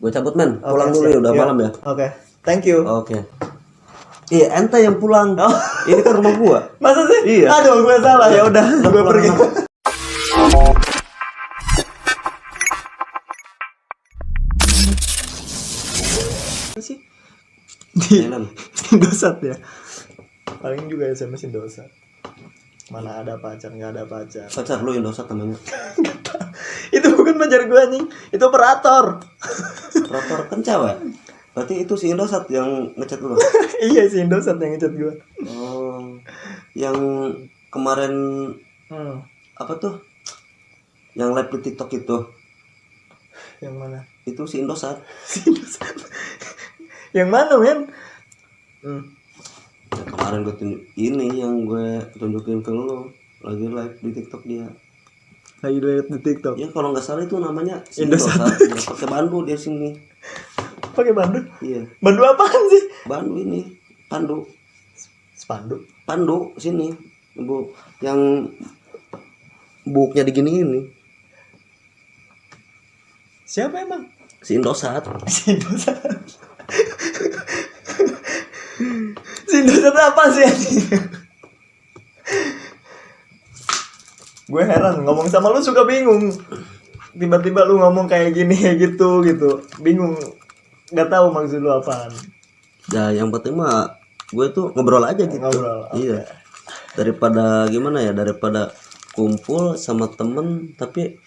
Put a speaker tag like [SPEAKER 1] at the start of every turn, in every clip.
[SPEAKER 1] Gue cabut men, pulang dulu ya, udah malam ya.
[SPEAKER 2] Oke. Thank you.
[SPEAKER 1] Oke. Iya, ente yang pulang.
[SPEAKER 2] Oh.
[SPEAKER 1] Ini kan rumah gua.
[SPEAKER 2] Masa sih?
[SPEAKER 1] Iya.
[SPEAKER 2] Aduh, gue salah. Ya udah, gue pergi. Sih. Di Indosat ya. Paling juga SMS Indosat. Mana ada pacar, nggak ada pacar.
[SPEAKER 1] Pacar lu Indosat namanya.
[SPEAKER 2] Itu bukan pacar gue anjing, itu operator.
[SPEAKER 1] Operator kan cewek. Berarti itu si Indosat yang ngechat lu.
[SPEAKER 2] Iya si Indosat yang ngechat gue.
[SPEAKER 1] Oh. Yang kemarin apa tuh? Yang live di TikTok itu.
[SPEAKER 2] Yang mana?
[SPEAKER 1] Itu si Indosat.
[SPEAKER 2] Si Indosat. Yang mana, men?
[SPEAKER 1] Ya, kemarin gue yang gue tunjukin ke lu lagi live di TikTok dia.
[SPEAKER 2] Lagi live di TikTok.
[SPEAKER 1] Ya kalau nggak salah itu namanya si
[SPEAKER 2] Indosat.
[SPEAKER 1] Ya, pakai bandu dia sini.
[SPEAKER 2] Pakai bandu?
[SPEAKER 1] Iya.
[SPEAKER 2] Bandu apaan sih?
[SPEAKER 1] Bandu ini, pandu.
[SPEAKER 2] Spanduk.
[SPEAKER 1] Pandu sini. Bu, yang buknya diginiin nih.
[SPEAKER 2] Siapa emang?
[SPEAKER 1] Si Indosat.
[SPEAKER 2] Si Indosat. Si Indosat apa sih anjing? Gue heran ngomong sama lu suka bingung. Tiba-tiba lu ngomong kayak gini kayak gitu. Bingung. Gak tahu maksud lu apaan.
[SPEAKER 1] Ya yang penting mah gue tuh ngobrol aja gitu.
[SPEAKER 2] Ngobrol.
[SPEAKER 1] Iya. Daripada gimana ya? Daripada kumpul sama temen tapi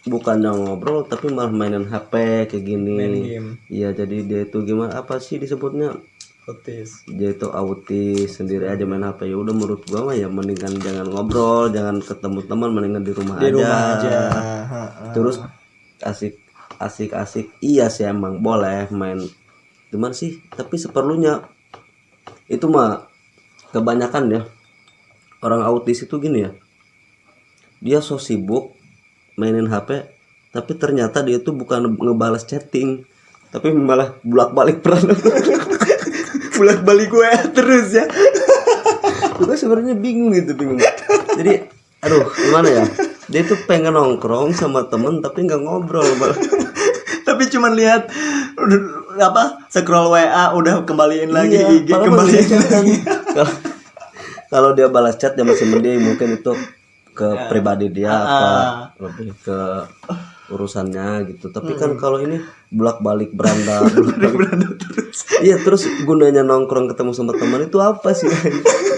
[SPEAKER 1] bukan yang ngobrol tapi malah mainin HP kayak gini.
[SPEAKER 2] Main game.
[SPEAKER 1] Iya, jadi dia itu gimana apa sih disebutnya?
[SPEAKER 2] Autis.
[SPEAKER 1] Dia itu autis, sendiri aja main HP. Ya udah menurut gua mah ya mendingan jangan ngobrol, jangan ketemu teman, mendingan di rumah aja. Terus asik. Iya sih emang boleh main. Cuman sih tapi seperlunya. Itu mah kebanyakan ya. Orang autis itu gini ya. Dia so sibuk mainin HP, tapi ternyata dia tuh bukan ngebales chatting, tapi malah bolak-balik peran.
[SPEAKER 2] Bolak-balik gue terus ya.
[SPEAKER 1] Gue sebenarnya bingung. Jadi aduh gimana ya, dia tuh pengen nongkrong sama temen tapi nggak ngobrol malah.
[SPEAKER 2] Tapi cuman lihat scroll WA udah kembaliin lagi,
[SPEAKER 1] Iya,
[SPEAKER 2] IG kembaliin lagi.
[SPEAKER 1] Kalau dia balas chat ya masih mending, mungkin itu ke pribadi dia apa lebih ke urusannya gitu. Tapi kan kalau ini bolak-balik beranda
[SPEAKER 2] terus.
[SPEAKER 1] Iya, terus gunanya nongkrong ketemu sama teman itu apa sih?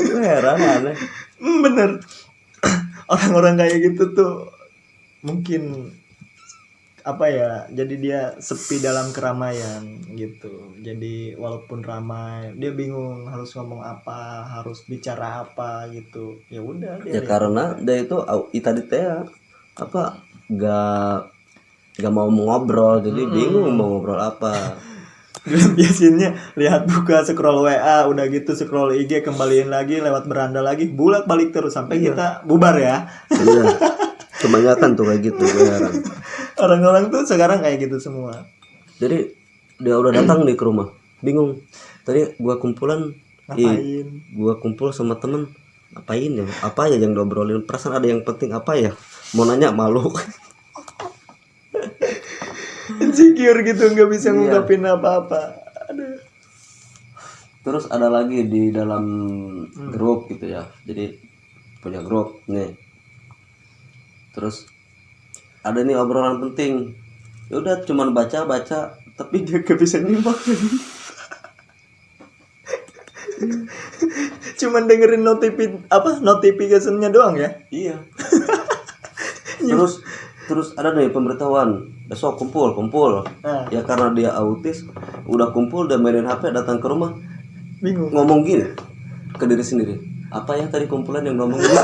[SPEAKER 1] Gue heran aneh.
[SPEAKER 2] Bener. Orang-orang kayak gitu tuh mungkin apa ya, jadi dia sepi dalam keramaian gitu. Jadi walaupun ramai dia bingung harus ngomong apa, harus bicara apa gitu. Ya udah dia
[SPEAKER 1] Ya karena dia itu tadi teh apa gak mau ngobrol, jadi bingung mau ngobrol apa.
[SPEAKER 2] biasanya lihat buka scroll WA udah gitu scroll IG kembaliin lagi lewat beranda lagi bolak-balik terus sampai kita bubar ya.
[SPEAKER 1] Iya. Kebanyakan tuh kayak gitu, gue heran.
[SPEAKER 2] Orang-orang tuh sekarang kayak gitu semua.
[SPEAKER 1] Jadi dia udah datang nih ke rumah, bingung. Tadi gua kumpulan,
[SPEAKER 2] Ngapain?
[SPEAKER 1] Gua kumpul sama temen, ngapain ya? Apa ya yang diobrolin? Perasaan ada yang penting apa ya? Mau nanya malu.
[SPEAKER 2] Insecure gitu nggak bisa ngungkapin apa-apa. Aduh.
[SPEAKER 1] Terus ada lagi di dalam grup gitu ya. Jadi punya grup nih. Terus ada nih obrolan penting. Ya udah cuman baca tapi dia gak bisa nyimak.
[SPEAKER 2] Cuman dengerin notifikasinya doang ya.
[SPEAKER 1] Iya. Terus ada nih pemberitahuan besok kumpul. Ya karena dia autis, udah kumpul, udah mainin HP, datang ke rumah
[SPEAKER 2] Bingung.
[SPEAKER 1] ngomong gini ke diri sendiri. Apa ya tadi kumpulan yang ngomong gini?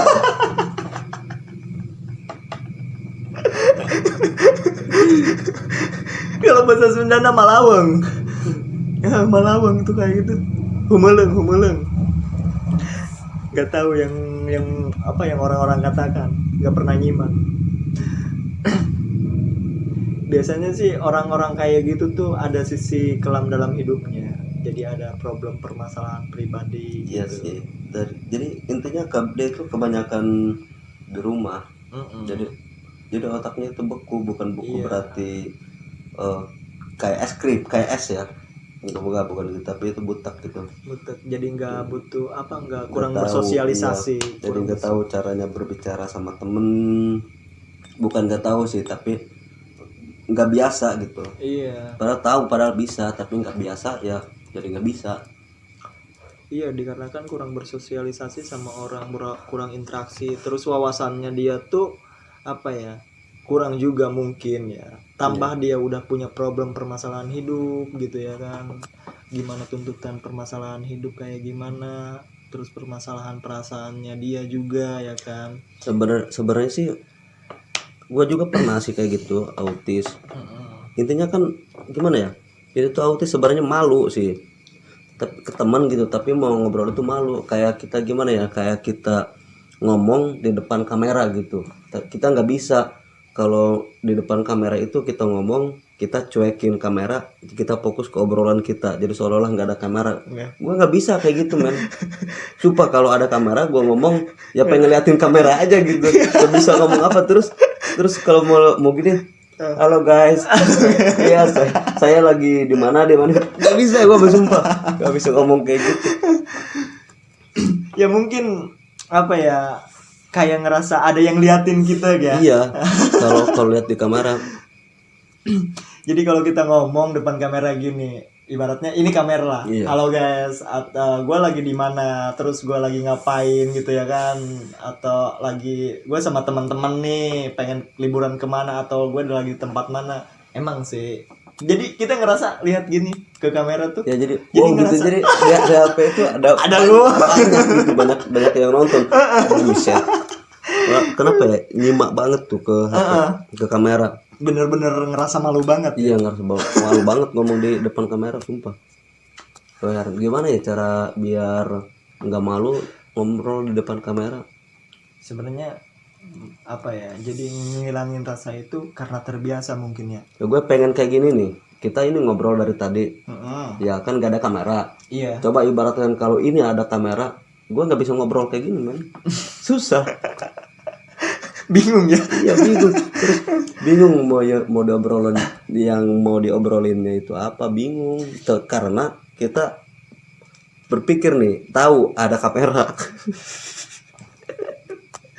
[SPEAKER 2] Kalau bahasa Sunda nama malaweng. Ya malaweng tuh kayak gitu. Humeleng. Gak tahu yang apa yang orang-orang katakan. Gak pernah nyimak. Biasanya sih orang-orang kayak gitu tuh ada sisi kelam dalam hidupnya. Jadi ada problem permasalahan pribadi.
[SPEAKER 1] Iya
[SPEAKER 2] gitu.
[SPEAKER 1] sih. Jadi intinya dia itu kebanyakan di rumah. Jadi otaknya itu beku, bukan beku berarti kayak es krim, kayak es ya. Enggak bukan gitu, tapi itu butak gitu.
[SPEAKER 2] Butuh, jadi nggak butuh apa, nggak kurang
[SPEAKER 1] Nggak tahu,
[SPEAKER 2] bersosialisasi.
[SPEAKER 1] iya. Jadi nggak tahu caranya berbicara sama temen, bukan nggak tahu sih, tapi nggak biasa gitu.
[SPEAKER 2] Iya.
[SPEAKER 1] Padahal tahu, padahal bisa, tapi nggak biasa ya, jadi nggak bisa.
[SPEAKER 2] Iya, dikarenakan kurang bersosialisasi sama orang, kurang interaksi, terus wawasannya dia tuh apa ya, kurang juga mungkin ya. Tambah dia udah punya problem permasalahan hidup gitu ya kan, gimana tuntutan permasalahan hidup kayak gimana, terus permasalahan perasaannya dia juga ya kan.
[SPEAKER 1] Sebenarnya sih gue juga pernah sih kayak gitu, autis. Intinya kan gimana ya, itu tuh autis sebenarnya malu sih, tapi ke teman gitu, tapi mau ngobrol itu malu. Kayak kita gimana ya, kayak kita ngomong di depan kamera gitu, kita nggak bisa. Kalau di depan kamera itu kita ngomong, kita cuekin kamera, kita fokus ke obrolan kita, jadi seolah-olah nggak ada kamera. Gue nggak bisa kayak gitu men. Sumpah, kalau ada kamera gue ngomong ya pengen liatin kamera aja gitu, nggak bisa ngomong apa. Terus kalau mau gini, halo guys, iya saya lagi di mana, nggak bisa gue, bersumpah nggak bisa ngomong kayak gitu.
[SPEAKER 2] Ya mungkin apa ya, kayak ngerasa ada yang liatin kita ya.
[SPEAKER 1] Iya, kalau lihat di kamera.
[SPEAKER 2] Jadi kalau kita ngomong depan kamera gini, ibaratnya ini kamera lah.
[SPEAKER 1] Iya.
[SPEAKER 2] Halo guys, atau gue lagi di mana, terus gue lagi ngapain gitu ya kan, atau lagi gue sama teman-teman nih pengen liburan kemana, atau gue lagi di tempat mana. Emang sih. Jadi kita ngerasa lihat gini ke kamera tuh.
[SPEAKER 1] Ya jadi
[SPEAKER 2] ngerasa,
[SPEAKER 1] gitu, jadi di HP itu ada
[SPEAKER 2] lu.
[SPEAKER 1] banyak gitu, banyak yang nonton. Buset. Kenapa ya nyimak banget tuh ke HP, ke kamera.
[SPEAKER 2] Bener-bener ngerasa malu banget.
[SPEAKER 1] Iya, ngerasa malu banget ngomong di depan kamera, sumpah. Gimana ya cara biar nggak malu ngobrol di depan kamera?
[SPEAKER 2] Sebenarnya apa ya, jadi ngilangin rasa itu karena terbiasa mungkin ya.
[SPEAKER 1] Gue pengen kayak gini nih, kita ini ngobrol dari tadi, ya kan gak ada kamera.
[SPEAKER 2] Iya.
[SPEAKER 1] Coba ibaratkan kalau ini ada kamera, gue nggak bisa ngobrol kayak gini man. Susah.
[SPEAKER 2] Bingung ya.
[SPEAKER 1] Iya bingung. Terus bingung mau diobrolin, yang mau diobrolinnya itu apa, bingung. Karena kita berpikir nih, tahu ada kamera.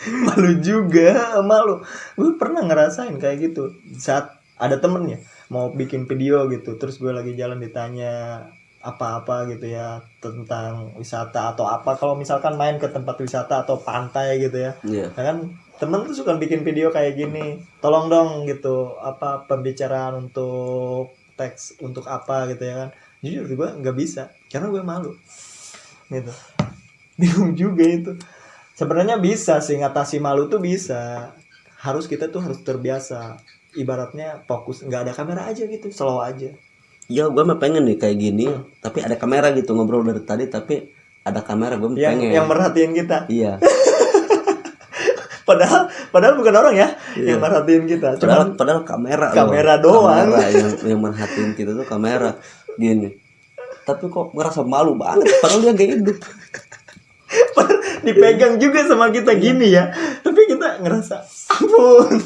[SPEAKER 2] Malu juga, malu. Gue pernah ngerasain kayak gitu saat ada temennya mau bikin video gitu, terus gue lagi jalan ditanya apa-apa gitu ya tentang wisata atau apa, kalau misalkan main ke tempat wisata atau pantai gitu ya.
[SPEAKER 1] Iya.
[SPEAKER 2] Nah kan temen tuh suka bikin video kayak gini, tolong dong gitu, apa pembicaraan untuk teks untuk apa gitu ya kan. Jujur gue nggak bisa karena gue malu gitu. Bingung juga itu. Sebenarnya bisa sih ngatasi malu tuh bisa. Kita tuh harus terbiasa. Ibaratnya fokus, nggak ada kamera aja gitu, slow aja.
[SPEAKER 1] Iya, gue mah pengen nih kayak gini, tapi ada kamera gitu, ngobrol dari tadi tapi ada kamera, gue pengen.
[SPEAKER 2] Yang merhatiin kita.
[SPEAKER 1] Iya.
[SPEAKER 2] padahal bukan orang ya, yang merhatiin kita.
[SPEAKER 1] Padahal kamera
[SPEAKER 2] doang.
[SPEAKER 1] Kamera yang merhatiin kita tuh kamera gini. Tapi kok ngerasa malu banget, padahal dia gak hidup.
[SPEAKER 2] Dipegang juga sama kita gini ya, tapi kita ngerasa ampun.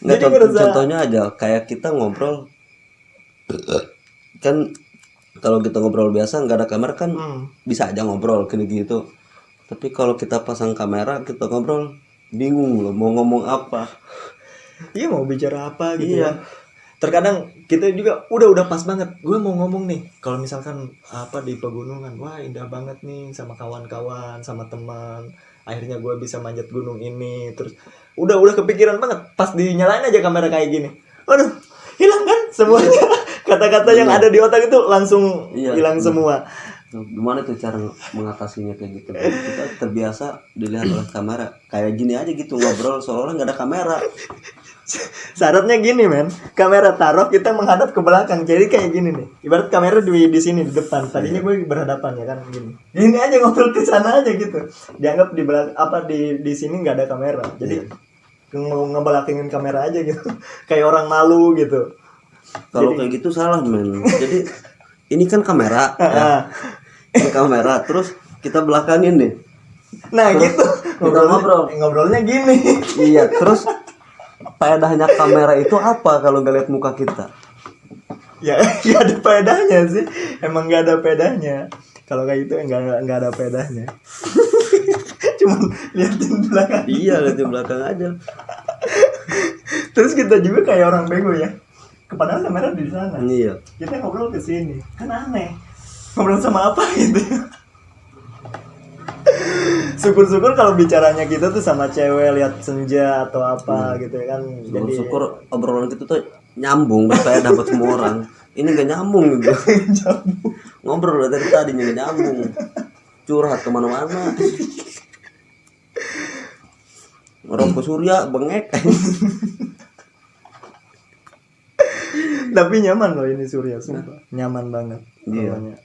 [SPEAKER 1] Jadi contohnya aja kayak kita ngobrol kan, kalau kita ngobrol biasa nggak ada kamera kan bisa aja ngobrol kayak gitu. Tapi kalau kita pasang kamera, kita ngobrol bingung loh mau ngomong apa.
[SPEAKER 2] Iya, mau bicara apa gitu.
[SPEAKER 1] Iya.
[SPEAKER 2] Ya. Terkadang kita juga udah pas banget. Gue mau ngomong nih, kalau misalkan apa di pegunungan, wah indah banget nih sama kawan-kawan, sama teman. Akhirnya gue bisa manjat gunung ini, terus udah kepikiran banget. Pas dinyalain aja kamera kayak gini, aduh, hilang kan semuanya. Kata-kata yang ada di otak itu langsung hilang semua.
[SPEAKER 1] Gimana tuh cara mengatasinya kayak gitu? Kita terbiasa dilihat oleh kamera. Kayak gini aja gitu ngobrol seolah-olah nggak ada kamera.
[SPEAKER 2] Syaratnya gini men, kamera taruh kita menghadap ke belakang, jadi kayak gini nih. Ibarat kamera di sini di depan, tadinya gue berhadapan ya kan gini. Gini aja ngobrol ke sana aja gitu. Dianggap di belakang apa di sini nggak ada kamera, jadi mau ngebelakangin kamera aja gitu. Kayak orang malu gitu.
[SPEAKER 1] Kalau kayak gitu salah men. Jadi ini kan kamera, ya. Ini kamera, terus kita belakangin nih.
[SPEAKER 2] Nah terus gitu. Ngobrolnya gini.
[SPEAKER 1] Iya, terus faedahnya kamera itu apa kalau nggak lihat muka kita?
[SPEAKER 2] Ya nggak ada pedahnya sih, emang nggak ada pedahnya. Kalau kayak gitu nggak ada pedahnya. Cuman liatin belakang.
[SPEAKER 1] Iya, lihat di belakang aja.
[SPEAKER 2] Terus kita juga kayak orang bego ya. Padahal kamera di sana.
[SPEAKER 1] Iya.
[SPEAKER 2] Kita ngobrol ke sini, kan aneh. Ngobrol sama apa gitu. Syukur-syukur kalau bicaranya kita tuh sama cewek lihat senja atau apa gitu ya kan. Jadi
[SPEAKER 1] Syukur obrolan kita tuh nyambung, supaya dapat semua orang. Ini gak nyambung gitu. Ngobrol dari tadi gak nyambung. Curhat kemana-mana. Orang ke Surya bengek.
[SPEAKER 2] tapi nyaman loh ini Surya, sumpah. Nyaman banget.
[SPEAKER 1] Iya.
[SPEAKER 2] Pokoknya.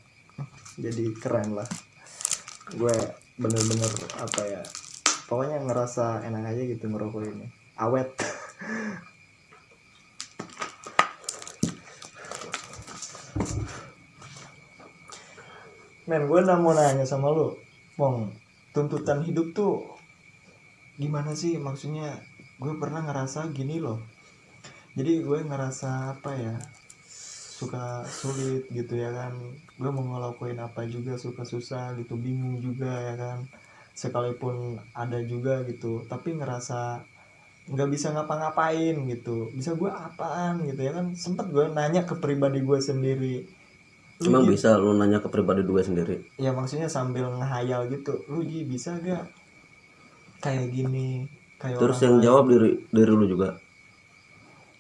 [SPEAKER 2] Jadi keren lah. Gue bener-bener apa ya, pokoknya ngerasa enak aja gitu ngerokok ini, awet. Men, gue mau nanya sama lu, Mong, tuntutan hidup tuh gimana sih? Maksudnya gue pernah ngerasa gini loh, jadi gue ngerasa apa ya, suka sulit gitu ya kan. Gue mau ngelakuin apa juga suka susah gitu, bingung juga ya kan. Sekalipun ada juga gitu, tapi ngerasa nggak bisa ngapa-ngapain gitu. Bisa gue apaan gitu ya kan. Sempet gue nanya ke pribadi gue sendiri.
[SPEAKER 1] Emang bisa lu nanya ke pribadi gue sendiri?
[SPEAKER 2] Ya maksudnya sambil ngehayal gitu, lu Ji bisa gak kayak gini, kayak
[SPEAKER 1] Terus
[SPEAKER 2] orang
[SPEAKER 1] yang
[SPEAKER 2] lain?
[SPEAKER 1] jawab diri lu juga?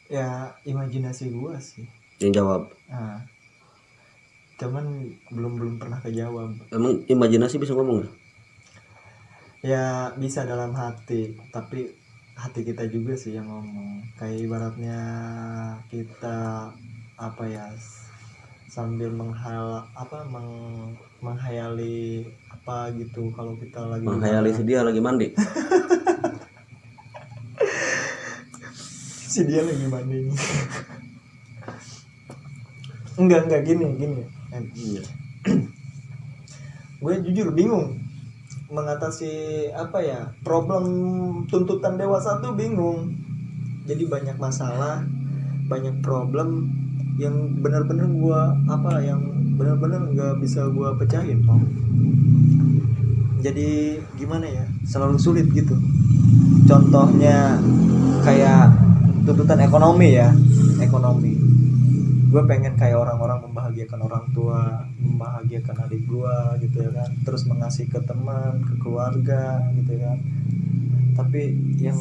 [SPEAKER 2] Ya imajinasi gue sih.
[SPEAKER 1] Yang jawab?
[SPEAKER 2] Nah, cuman belum pernah kejawab.
[SPEAKER 1] Emang imajinasi bisa ngomong gak?
[SPEAKER 2] Ya bisa dalam hati, tapi hati kita juga sih yang ngomong. Kayak ibaratnya kita apa ya, sambil menghayali apa gitu kalau kita lagi
[SPEAKER 1] Menghayali si dia lagi mandi.
[SPEAKER 2] si dia lagi mandi. enggak gini
[SPEAKER 1] Iya.
[SPEAKER 2] gue jujur bingung mengatasi apa ya, problem tuntutan dewasa tuh bingung. Jadi banyak masalah, banyak problem yang benar-benar yang benar-benar nggak bisa gue pecahin, Om. Jadi gimana ya, selalu sulit gitu. Contohnya kayak tuntutan ekonomi ya, ekonomi. Gue pengen kayak orang-orang, membahagiakan orang tua, membahagiakan adik gue gitu ya kan, terus mengasih ke teman, ke keluarga gitu ya kan. Tapi yang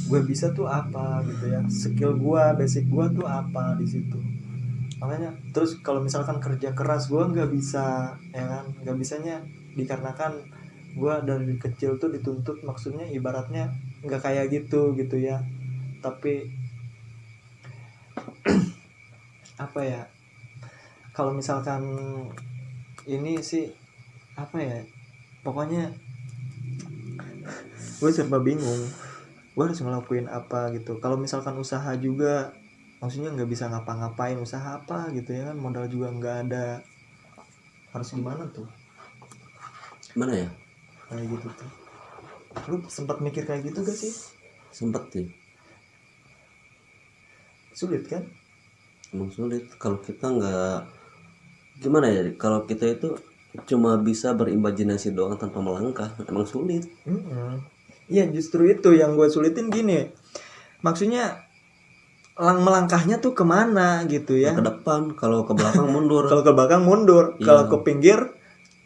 [SPEAKER 2] gue bisa tuh apa gitu ya, skill gue, basic gue tuh apa di situ. Makanya terus kalau misalkan kerja keras gue nggak bisa ya kan, nggak bisanya dikarenakan gue dari kecil tuh dituntut, maksudnya ibaratnya nggak kayak gitu ya. Tapi apa ya, kalau misalkan ini sih apa ya, pokoknya gue serba bingung. Gue harus ngelakuin apa gitu. Kalau misalkan usaha juga, maksudnya nggak bisa ngapa-ngapain, usaha apa gitu ya kan, modal juga nggak ada. Harus gimana tuh?
[SPEAKER 1] Mana ya?
[SPEAKER 2] Kayak gitu tuh. Lu sempat mikir kayak gitu gak sih?
[SPEAKER 1] Sempet sih.
[SPEAKER 2] Sulit kan?
[SPEAKER 1] Emang sulit kalau kita nggak, gimana ya, kalau kita itu cuma bisa berimajinasi doang tanpa melangkah, emang sulit.
[SPEAKER 2] Iya, justru itu yang gue sulitin gini. Maksudnya melangkahnya tuh kemana gitu ya?
[SPEAKER 1] Ke depan, kalau ke belakang mundur.
[SPEAKER 2] Kalau ke belakang mundur,
[SPEAKER 1] Iya.
[SPEAKER 2] kalau ke pinggir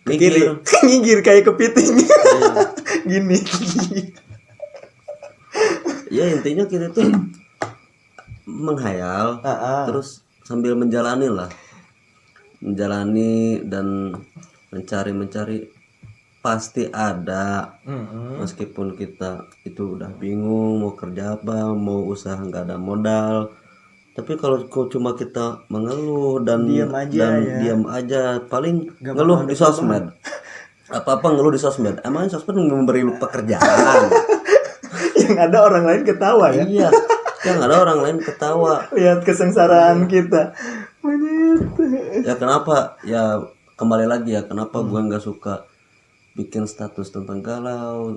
[SPEAKER 2] ke kiri,
[SPEAKER 1] Minggir.
[SPEAKER 2] ngigir kayak kepiting.
[SPEAKER 1] Iya.
[SPEAKER 2] Gini.
[SPEAKER 1] Ya intinya kita tuh menghayal, terus sambil menjalani dan mencari pasti ada. Meskipun kita itu udah bingung mau kerja apa, mau usaha nggak ada modal, tapi kalau cuma kita mengeluh dan
[SPEAKER 2] Diam aja ya.
[SPEAKER 1] diam aja, paling
[SPEAKER 2] Gak
[SPEAKER 1] ngeluh
[SPEAKER 2] bakal
[SPEAKER 1] di
[SPEAKER 2] ada
[SPEAKER 1] sosmed. Apa ngeluh di sosmed, emangnya sosmed memberi lu pekerjaan?
[SPEAKER 2] Yang ada orang lain ketawa ya.
[SPEAKER 1] Iya, yang ada orang lain ketawa.
[SPEAKER 2] Lihat kesengsaraan kita.
[SPEAKER 1] Ya kenapa? Ya kembali lagi ya, kenapa gua nggak suka bikin status tentang galau,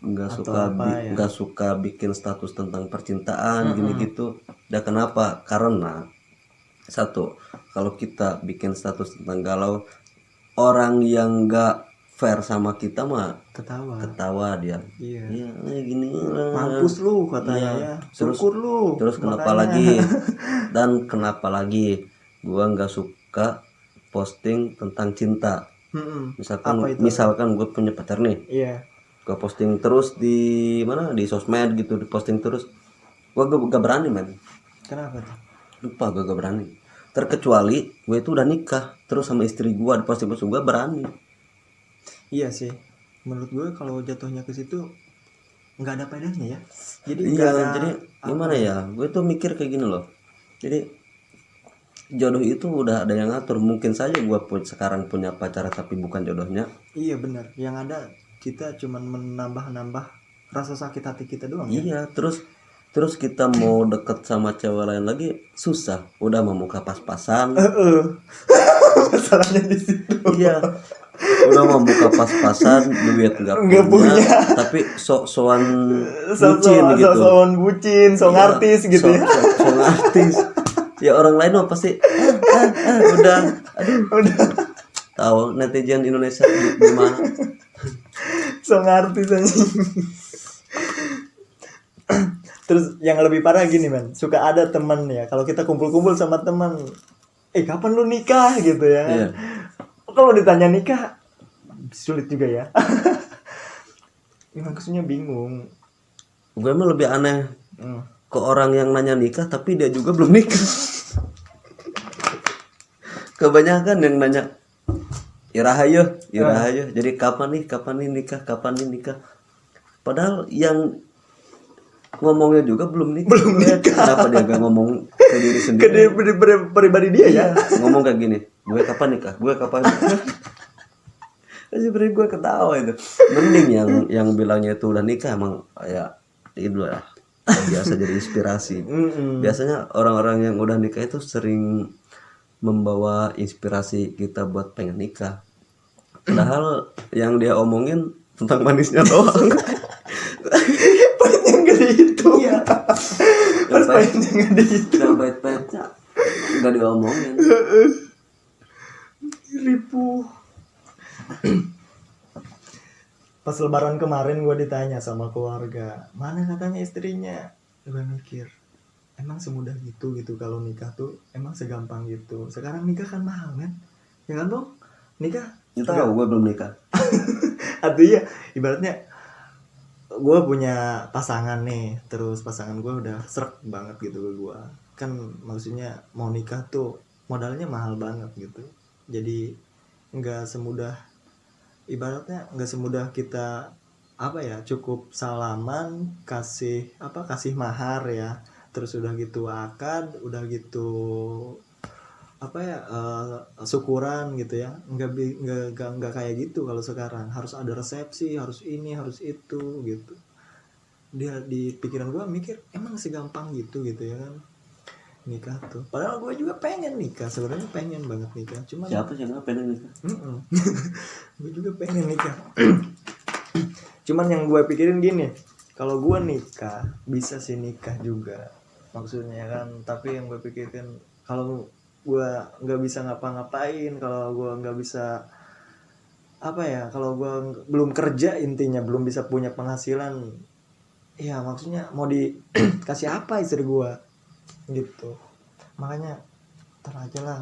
[SPEAKER 1] nggak suka bikin status tentang percintaan gini gitu. Dan kenapa? Karena Satu, kalau kita bikin status tentang galau, orang yang nggak fair sama kita mah ketawa dia.
[SPEAKER 2] Iya.
[SPEAKER 1] Iya, gini.
[SPEAKER 2] Mampus lu katanya
[SPEAKER 1] Iya.
[SPEAKER 2] ya. Syukur lu.
[SPEAKER 1] Terus kenapa
[SPEAKER 2] Makanya.
[SPEAKER 1] lagi? Dan kenapa lagi? Gua nggak suka posting tentang cinta.
[SPEAKER 2] Apa itu?
[SPEAKER 1] Misalkan gue punya pacar nih,
[SPEAKER 2] Iya.
[SPEAKER 1] gue posting terus di mana, di sosmed gitu, di posting terus. Gue gak berani, men.
[SPEAKER 2] Kenapa tuh?
[SPEAKER 1] Lupa, gue gak berani. Terkecuali gue itu udah nikah terus sama istri gue, di posting gue berani.
[SPEAKER 2] Iya sih. Menurut gue kalau jatuhnya ke situ nggak ada faedahnya ya. Jadi
[SPEAKER 1] Iya,
[SPEAKER 2] nggak ada
[SPEAKER 1] jadi gimana ya? Gue tuh mikir kayak gini loh. Jadi jodoh itu udah ada yang ngatur. Mungkin saja gue sekarang punya pacar tapi bukan jodohnya.
[SPEAKER 2] Iya benar. Yang ada kita cuman menambah-nambah rasa sakit hati kita doang ya.
[SPEAKER 1] Iya, terus kita mau deket sama cewek lain lagi susah. Udah mau muka pas-pasan.
[SPEAKER 2] Masalahnya di situ.
[SPEAKER 1] Iya. Udah mau buka pas-pasan, duit nggak punya, tapi sok-sokan bucin gitu.
[SPEAKER 2] Sok-sokan bucin, sok artis gitu ya.
[SPEAKER 1] Sok artis. Ya orang lain mah pasti udah tahu netizen Indonesia gimana.
[SPEAKER 2] Sok artis aja. Terus yang lebih parah gini, men, suka ada teman ya, kalau kita kumpul-kumpul sama teman, kapan lu nikah gitu ya.
[SPEAKER 1] Iya.
[SPEAKER 2] Kalau ditanya nikah sulit juga ya. Maksudnya bingung.
[SPEAKER 1] Gue mah lebih aneh ke orang yang nanya nikah tapi dia juga belum nikah. Kebanyakan yang nanya irahayu. Jadi kapan nih nikah. Padahal yang ngomongnya juga belum nikah. Kenapa dia gak ngomong ke diri sendiri?
[SPEAKER 2] Ke pribadi dia ya.
[SPEAKER 1] Ngomong kayak gini, gue kapan nikah. Sebenernya gue ketawa itu. Mending yang bilangnya itu udah nikah emang ya itu lah. Biasa jadi inspirasi. Biasanya orang-orang yang udah nikah itu sering membawa inspirasi kita buat pengen nikah. Padahal yang dia omongin tentang manisnya doang.
[SPEAKER 2] Pahitnya gede itu.
[SPEAKER 1] Iya.
[SPEAKER 2] Pahitnya gede itu.
[SPEAKER 1] Yang pahit-pahitnya nggak diomongin.
[SPEAKER 2] Ripuh. Pas lebaran kemarin gue ditanya sama keluarga, mana katanya istrinya. Gue mikir, emang semudah gitu kalau nikah tuh emang segampang gitu. Sekarang nikah kan mahal kan, ya kan Bang? Nikah?
[SPEAKER 1] Tahu gue belum nikah.
[SPEAKER 2] Artinya ibaratnya gue punya pasangan nih, terus pasangan gue udah srek banget gitu ke gue. Kan maksudnya mau nikah tuh modalnya mahal banget gitu. Jadi nggak semudah, ibaratnya nggak semudah kita cukup salaman, kasih mahar ya, terus udah gitu akad, udah gitu syukuran gitu ya. Nggak kayak gitu. Kalau sekarang harus ada resepsi, harus ini, harus itu gitu. Dia di pikiran gue mikir emang segampang gitu ya kan nikah tuh. Padahal gue juga pengen nikah, sebenarnya pengen banget nikah. Cuman
[SPEAKER 1] Siapa sih nggak pengen nikah?
[SPEAKER 2] Gue juga pengen nikah. Cuman yang gue pikirin gini, kalau gue nikah bisa sih nikah juga maksudnya kan. Tapi yang gue pikirin, kalau gue nggak bisa ngapa-ngapain, kalau gue nggak bisa kalau gue belum kerja, intinya belum bisa punya penghasilan, ya maksudnya mau dikasih apa istri gue gitu. Makanya aja lah.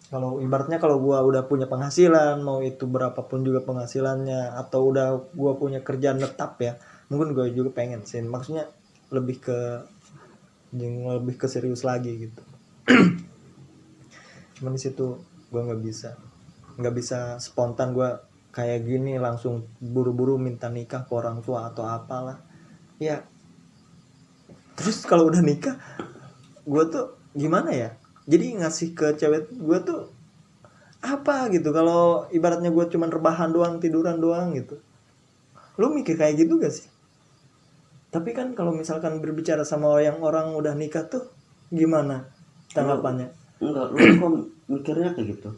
[SPEAKER 2] Kalau ibaratnya kalau gue udah punya penghasilan, mau itu berapapun juga penghasilannya, atau udah gue punya kerjaan tetap ya, mungkin gue juga pengen sih. Maksudnya lebih ke serius lagi gitu. Cuman di situ gue nggak bisa spontan gue kayak gini langsung buru-buru minta nikah ke orang tua atau apalah ya. Terus kalau udah nikah gue tuh gimana ya, jadi ngasih ke cewek gue tuh apa gitu. Kalau ibaratnya gue cuman rebahan doang, tiduran doang gitu. Lu mikir kayak gitu gak sih? Tapi kan kalau misalkan berbicara sama orang udah nikah tuh gimana tanggapannya?
[SPEAKER 1] Enggak, lu kok mikirnya kayak gitu?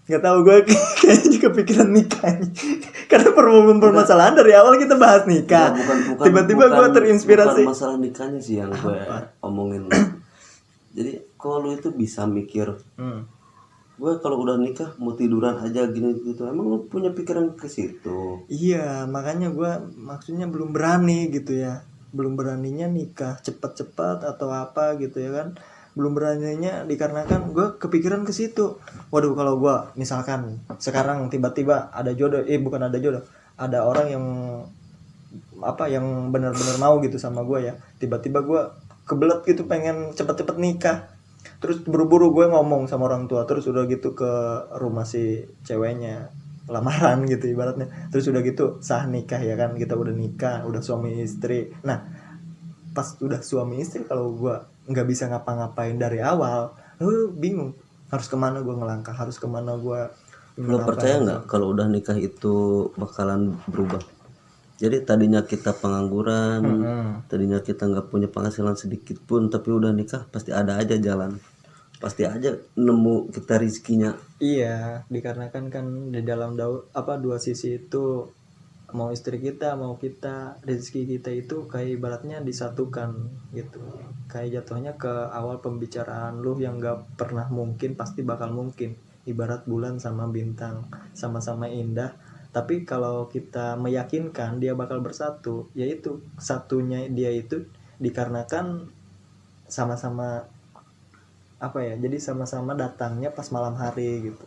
[SPEAKER 2] Gak tahu, gue kayaknya juga pikiran nikah. Karena permasalahan dari awal kita bahas nikah. Tiba-tiba gue terinspirasi.
[SPEAKER 1] Bukan masalah nikahnya sih yang gue omongin. Jadi kok lu itu bisa mikir
[SPEAKER 2] Hmm.
[SPEAKER 1] gue kalau udah nikah mau tiduran aja gini gitu, emang lu punya pikiran ke situ?
[SPEAKER 2] Iya, makanya gue maksudnya belum berani gitu ya. Belum beraninya nikah cepat-cepat atau apa gitu ya kan. Belum beraninya dikarenakan gue kepikiran ke situ. Waduh, kalau gue misalkan sekarang tiba-tiba ada jodoh, bukan ada jodoh, ada orang yang apa yang benar-benar mau gitu sama gue ya. Tiba-tiba gue kebelet gitu pengen cepet-cepet nikah. Terus buru-buru gue ngomong sama orang tua, terus udah gitu ke rumah si ceweknya, lamaran gitu ibaratnya, terus udah gitu sah nikah ya kan, kita udah nikah, udah suami istri. Nah pas udah suami istri, kalau gue nggak bisa ngapa-ngapain dari awal, lu bingung harus kemana gue ngelangkah, harus kemana gue
[SPEAKER 1] Lo percaya
[SPEAKER 2] gitu.
[SPEAKER 1] nggak kalau udah nikah itu bakalan berubah? Jadi tadinya kita pengangguran, tadinya kita nggak punya penghasilan sedikit pun, tapi udah nikah pasti ada aja jalan, pasti aja nemu kita rizkinya.
[SPEAKER 2] Iya, dikarenakan kan di dalam dua sisi itu, mau istri kita mau kita, rezeki kita itu kayak ibaratnya disatukan gitu. Kayak jatuhnya ke awal pembicaraan lu yang gak pernah mungkin pasti bakal mungkin. Ibarat bulan sama bintang sama-sama indah, tapi kalau kita meyakinkan dia bakal bersatu, yaitu satunya dia itu dikarenakan sama-sama apa ya, jadi sama-sama datangnya pas malam hari gitu.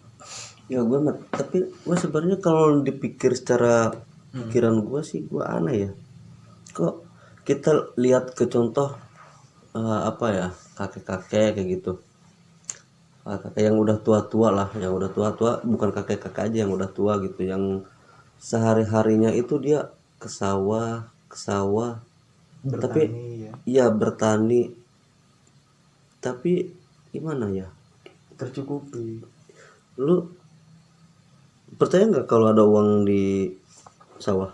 [SPEAKER 1] Ya gue tapi gue sebenarnya kalau dipikir secara pikiran gue sih, gue aneh ya, kok kita lihat ke contoh apa ya, kakek-kakek kayak gitu. Kakek yang udah tua-tua lah, yang udah tua-tua, bukan kakek-kakek aja yang udah tua gitu, yang sehari-harinya itu dia ke sawah, tapi
[SPEAKER 2] Bertani ya,
[SPEAKER 1] iya bertani, tapi gimana ya,
[SPEAKER 2] tercukupi.
[SPEAKER 1] lu percaya nggak kalau ada uang di sawah?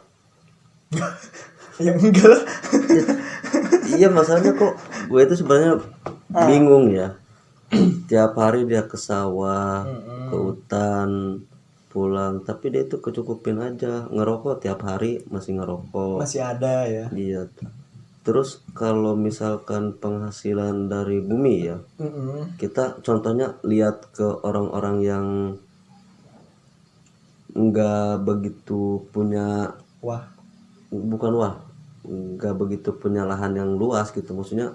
[SPEAKER 2] Ya enggak lah.
[SPEAKER 1] Iya, masalahnya kok gue itu sebenarnya bingung ya. Tiap hari dia ke sawah, ke hutan, pulang, tapi dia itu kecukupin aja. Ngerokok tiap hari masih ngerokok.
[SPEAKER 2] Masih ada ya.
[SPEAKER 1] Iya. Terus kalau misalkan penghasilan dari bumi ya, kita contohnya lihat ke orang-orang yang nggak begitu punya,
[SPEAKER 2] Wah,
[SPEAKER 1] bukan wah, nggak begitu punya lahan yang luas gitu, maksudnya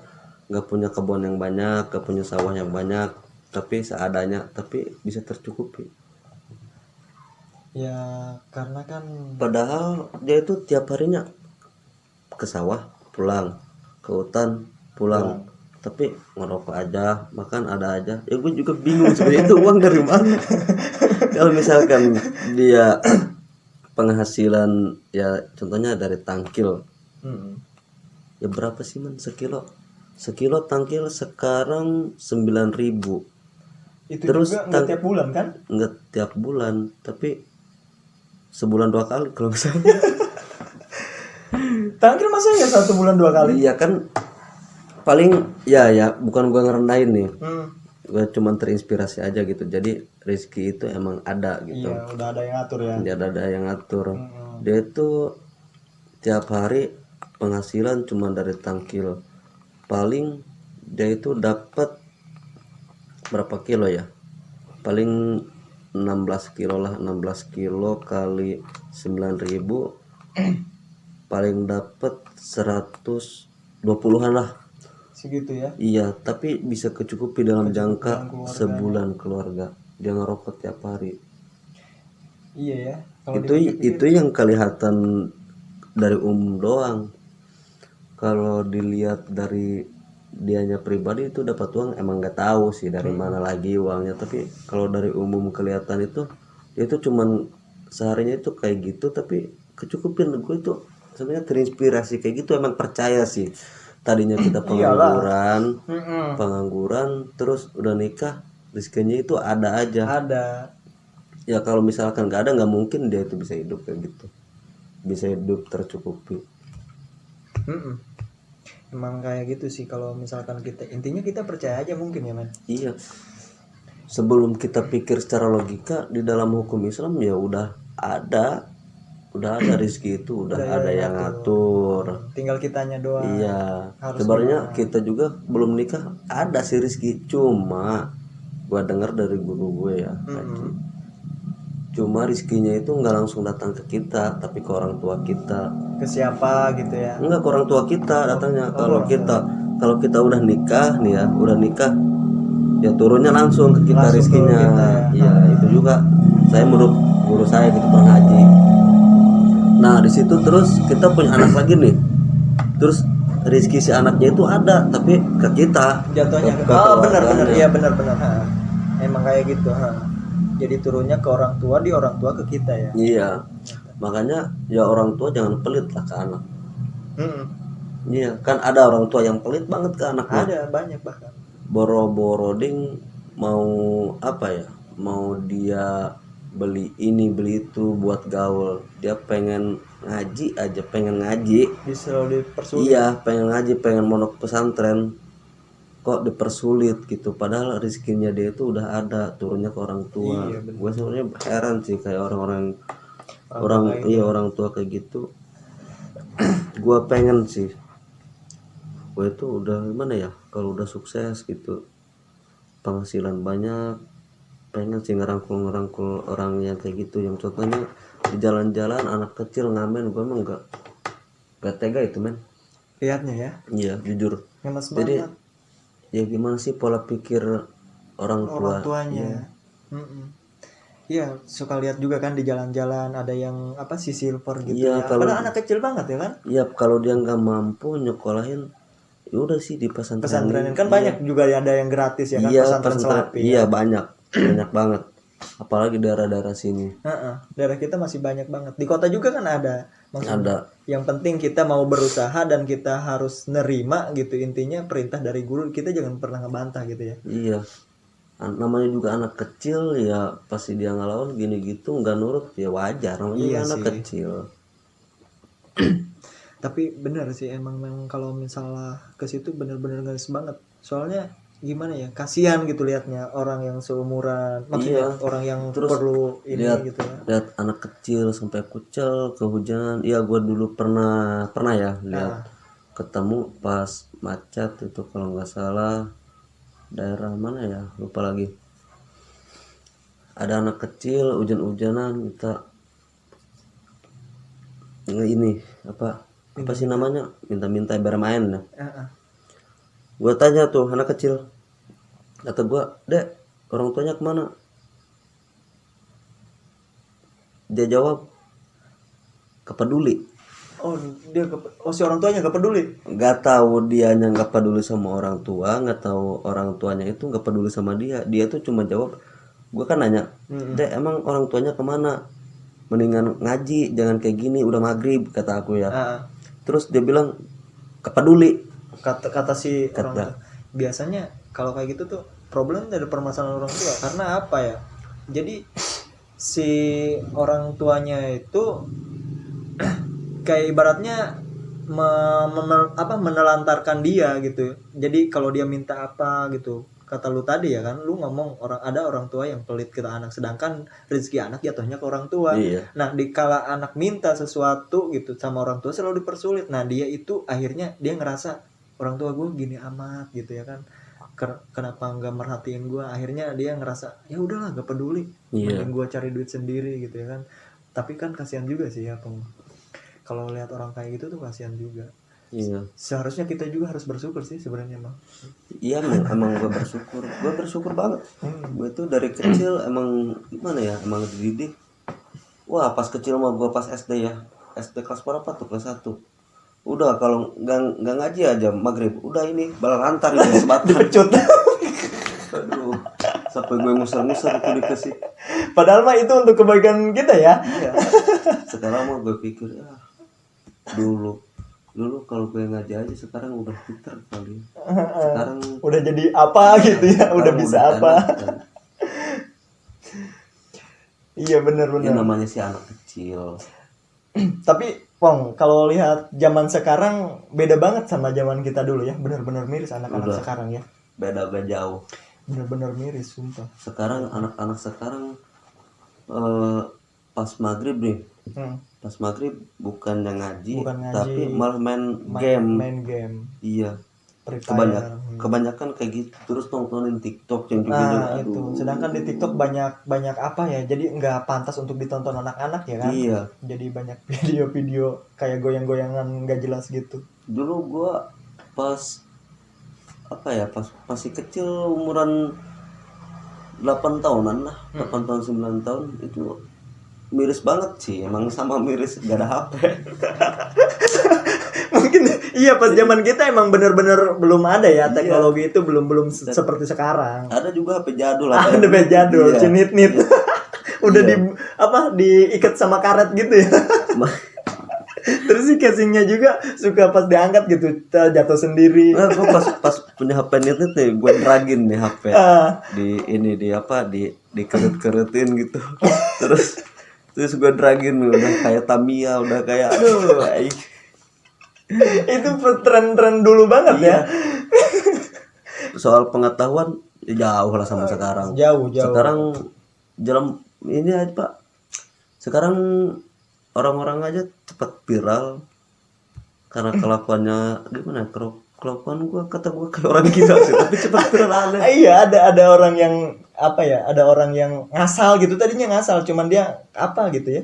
[SPEAKER 1] nggak punya kebun yang banyak, nggak punya sawah yang banyak, tapi seadanya, tapi bisa tercukupi.
[SPEAKER 2] ya karena kan
[SPEAKER 1] Padahal dia itu tiap harinya ke sawah, pulang, ke hutan, pulang, tapi ngerokok aja, makan ada aja. Ya gue juga bingung sebenarnya itu uang dari mana. Kalau misalkan dia penghasilan ya contohnya dari tangkil, ya berapa sih man sekilo tangkil sekarang 9.000.
[SPEAKER 2] itu
[SPEAKER 1] Terus
[SPEAKER 2] juga nggak tiap bulan kan?
[SPEAKER 1] nggak tiap bulan, tapi sebulan 2 kali kalau misalnya.
[SPEAKER 2] Tangkir masa ya 1 bulan 2 kali?
[SPEAKER 1] Iya kan, paling ya bukan gua ngerendahin nih, gua cuman terinspirasi aja gitu. Jadi rezeki itu emang ada gitu.
[SPEAKER 2] Iya, udah ada yang atur ya.
[SPEAKER 1] Dia ada yang ngatur. Dia itu tiap hari penghasilan cuma dari tangkil, paling dia itu dapat berapa kilo ya, paling 16 kilo lah, 16 kilo kali 9.000 paling dapat 120-an lah.
[SPEAKER 2] Segitu ya.
[SPEAKER 1] Iya, tapi bisa kecukupi dalam jangka
[SPEAKER 2] keluarganya.
[SPEAKER 1] sebulan keluarga. Dia ngerokok tiap hari.
[SPEAKER 2] Iya ya. Kalau
[SPEAKER 1] Itu yang kelihatan dari doang. Kalau dilihat dari dianya pribadi itu dapat uang, emang nggak tahu sih dari mana lagi uangnya. Tapi kalau dari umum kelihatan itu, dia itu cuman seharinya itu kayak gitu, tapi kecukupin. Gue itu sebenarnya terinspirasi kayak gitu, emang percaya sih. Tadinya kita pengangguran, terus udah nikah, rezekinya itu ada aja.
[SPEAKER 2] ada.
[SPEAKER 1] Ya kalau misalkan nggak ada, nggak mungkin dia itu bisa hidup kayak gitu, bisa hidup tercukupi.
[SPEAKER 2] Emang kayak gitu sih, kalau misalkan kita intinya kita percaya aja mungkin ya, man.
[SPEAKER 1] Iya, sebelum kita pikir secara logika, di dalam hukum Islam ya udah ada udah ada rezeki itu udah
[SPEAKER 2] Udah
[SPEAKER 1] ada yang ngatur.
[SPEAKER 2] tinggal kitanya doang.
[SPEAKER 1] Iya,
[SPEAKER 2] Harus
[SPEAKER 1] sebenarnya
[SPEAKER 2] gimana?
[SPEAKER 1] kita juga belum nikah ada sih rezeki, cuma gua dengar dari guru gue ya, Haji. Cuma rezekinya itu nggak langsung datang ke kita, tapi ke orang tua kita.
[SPEAKER 2] Ke siapa gitu ya?
[SPEAKER 1] Enggak, ke orang tua kita datangnya.
[SPEAKER 2] ke orang
[SPEAKER 1] Kalau kita udah nikah nih ya, udah nikah ya turunnya langsung ke kita
[SPEAKER 2] Langsung ke
[SPEAKER 1] rezekinya.
[SPEAKER 2] kita,
[SPEAKER 1] Iya, itu juga saya menurut guru saya gitu pernah ngaji. Nah, di situ terus kita punya anak lagi nih. Terus rezeki si anaknya itu ada tapi ke kita.
[SPEAKER 2] Jatuhnya
[SPEAKER 1] Ke
[SPEAKER 2] benar
[SPEAKER 1] keluarganya.
[SPEAKER 2] iya benar. Emang kayak gitu. Jadi turunnya ke orang tua, di orang tua ke kita ya.
[SPEAKER 1] Iya. Makanya ya orang tua jangan pelit lah ke anak.
[SPEAKER 2] Mm-mm.
[SPEAKER 1] Iya, kan ada orang tua yang pelit banget ke anaknya.
[SPEAKER 2] Ada banyak bahkan.
[SPEAKER 1] Boro-boro ding mau apa ya? Mau dia beli ini beli itu buat gaul. Dia pengen ngaji aja, pengen ngaji.
[SPEAKER 2] Selalu dipersulit.
[SPEAKER 1] Iya, pengen ngaji, pengen mondok pesantren. Kok dipersulit gitu, padahal rezekinya dia itu udah ada, turunnya ke orang tua.
[SPEAKER 2] Iya, bener.
[SPEAKER 1] Gue sebenarnya heran sih kayak orang
[SPEAKER 2] Orang
[SPEAKER 1] orang tua kayak gitu. Gue pengen sih, gue itu udah gimana ya, kalau udah sukses gitu, penghasilan banyak, pengen sih ngerangkul orang yang kayak gitu, yang contohnya di jalan-jalan anak kecil ngamen. Gue emang gak tega itu men.
[SPEAKER 2] lihatnya ya.
[SPEAKER 1] Iya jujur.
[SPEAKER 2] Ngenes
[SPEAKER 1] Jadi
[SPEAKER 2] banget
[SPEAKER 1] ya gimana sih pola pikir orang
[SPEAKER 2] orang
[SPEAKER 1] tua.
[SPEAKER 2] tuanya. Iya, suka lihat juga kan di jalan-jalan ada yang apa sih silver gitu
[SPEAKER 1] Iya,
[SPEAKER 2] ya.
[SPEAKER 1] kalau
[SPEAKER 2] Padahal anak kecil banget ya kan.
[SPEAKER 1] Iya, kalau dia nggak mampu nyekolahin, ya udah sih di pesantren.
[SPEAKER 2] Pesantren kan banyak juga ada yang gratis ya kan,
[SPEAKER 1] Iya,
[SPEAKER 2] pesantren Selapi.
[SPEAKER 1] Iya, banyak banget. Apalagi daerah-daerah sini.
[SPEAKER 2] Daerah kita masih banyak banget. Di kota juga kan ada. Maksudnya.
[SPEAKER 1] Ada.
[SPEAKER 2] Yang penting kita mau berusaha dan kita harus nerima gitu, intinya perintah dari guru, kita jangan pernah ngebantah gitu ya.
[SPEAKER 1] Iya. Namanya juga anak kecil ya, pasti dia ngelawan gini gitu nggak nurut ya wajar, namanya juga anak kecil.
[SPEAKER 2] Tapi benar sih emang kalau misalnya ke situ benar-benar garis banget. Soalnya gimana ya, kasihan gitu liatnya orang yang seumuran, maksudnya orang yang terus perlu ini gitu ya.
[SPEAKER 1] Lihat anak kecil sampai kucel kehujanan. Iya, gue dulu pernah ya lihat ketemu pas macet itu kalau nggak salah daerah mana ya, lupa lagi. Ada anak kecil hujan-hujanan minta ini apa sih namanya, minta bermain ya. Gue tanya tuh anak kecil, kata gue, "Dek, orang tuanya kemana?" Dia jawab, "Kepeduli."
[SPEAKER 2] Si orang tuanya gak peduli.
[SPEAKER 1] Nggak tahu dianya nggak peduli sama orang tua, nggak tahu orang tuanya itu nggak peduli sama dia. Dia tuh cuma jawab, gue kan nanya, "Dek, emang orang tuanya kemana? Mendingan ngaji, jangan kayak gini, udah maghrib," kata aku ya. Terus dia bilang, "Kepeduli."
[SPEAKER 2] Kata si orang tua. Biasanya kalau kayak gitu tuh problem dari permasalahan orang tua. Karena apa ya? Jadi si orang tuanya itu kayak ibaratnya menelantarkan dia gitu. Jadi kalau dia minta apa gitu, kata lu tadi ya kan, lu ngomong ada orang tua yang pelit ke anak, sedangkan rezeki anak jatuhnya ke orang tua.
[SPEAKER 1] Iya.
[SPEAKER 2] Nah, dikala anak minta sesuatu gitu sama orang tua selalu dipersulit. Nah, dia itu akhirnya dia ngerasa orang tua gue gini amat gitu ya kan. Kenapa nggak merhatiin gue? Akhirnya dia ngerasa ya udahlah, gak peduli. Mending gue cari duit sendiri gitu ya kan. Tapi kan kasihan juga sih ya, kalau lihat orang kayak gitu tuh kasihan juga.
[SPEAKER 1] Iya.
[SPEAKER 2] Seharusnya kita juga harus bersyukur sih sebenarnya, Bang.
[SPEAKER 1] Iya, emang gue bersyukur banget. Gue tuh dari kecil emang gimana ya, emang dididik. Wah, pas kecil mah gue pas SD ya, SD kelas berapa tuh, kelas 1. Udah kalau nggak ngaji aja maghrib, udah ini bala lantar ini sebatang.
[SPEAKER 2] Dipecut.
[SPEAKER 1] Aduh, sampai gue muser-muser itu dikasih.
[SPEAKER 2] Padahal mah itu untuk kebaikan kita ya.
[SPEAKER 1] Iya. Sekarang mah gue pikir ya, dulu kalau gue ngaji aja sekarang udah pinter kali. Sekarang
[SPEAKER 2] udah jadi apa gitu ya, udah bisa apa. Iya benar.
[SPEAKER 1] Ya namanya si anak kecil.
[SPEAKER 2] Tapi Wong, kalau lihat zaman sekarang beda banget sama zaman kita dulu ya. Benar-benar miris anak-anak sekarang ya.
[SPEAKER 1] Beda gak jauh.
[SPEAKER 2] Benar-benar miris, sumpah.
[SPEAKER 1] Sekarang anak-anak sekarang pas maghrib nih, pas maghrib bukannya ngaji,
[SPEAKER 2] Bukan ngaji,
[SPEAKER 1] tapi malah main game.
[SPEAKER 2] main game
[SPEAKER 1] Iya,
[SPEAKER 2] Free Fire.
[SPEAKER 1] kebanyakan kayak gitu, terus nontonin TikTok yang juga
[SPEAKER 2] Nah itu, sedangkan di TikTok banyak apa ya, jadi nggak pantas untuk ditonton anak-anak ya kan.
[SPEAKER 1] Iya,
[SPEAKER 2] Jadi banyak video-video kayak goyang-goyangan nggak jelas gitu.
[SPEAKER 1] dulu gua pas apa ya, pas masih kecil umuran 8 tahunan lah, 8 tahun 9 tahun itu miris banget sih, emang sama miris gak ada HP.
[SPEAKER 2] Mungkin iya pas zaman kita emang bener-bener belum ada ya teknologi itu belum seperti sekarang.
[SPEAKER 1] Ada juga HP jadul,
[SPEAKER 2] Ada bed jadul,
[SPEAKER 1] Iya.
[SPEAKER 2] cinit-nit. Udah
[SPEAKER 1] Iya.
[SPEAKER 2] diikat sama karet gitu ya. Terus si casingnya juga suka pas diangkat gitu jatuh sendiri.
[SPEAKER 1] Nah, gue pas punya HP nit nih, gue dragin nih HP di ini di apa di kerut-kerutin gitu. terus gue dragin udah kayak Tamiya, udah kayak aduh.
[SPEAKER 2] Itu tren-tren dulu banget ya.
[SPEAKER 1] Soal pengetahuan ya jauh lah sama sekarang.
[SPEAKER 2] Jauh.
[SPEAKER 1] Sekarang jalan ini aja Pak. Sekarang orang-orang aja cepat viral karena kelakuannya gimana? Kelakuan kata gua kayak orang gila sih, tapi cepat viral aneh.
[SPEAKER 2] Iya, ada orang yang apa ya? Ada orang yang ngasal gitu. Tadinya ngasal, cuman dia apa gitu ya?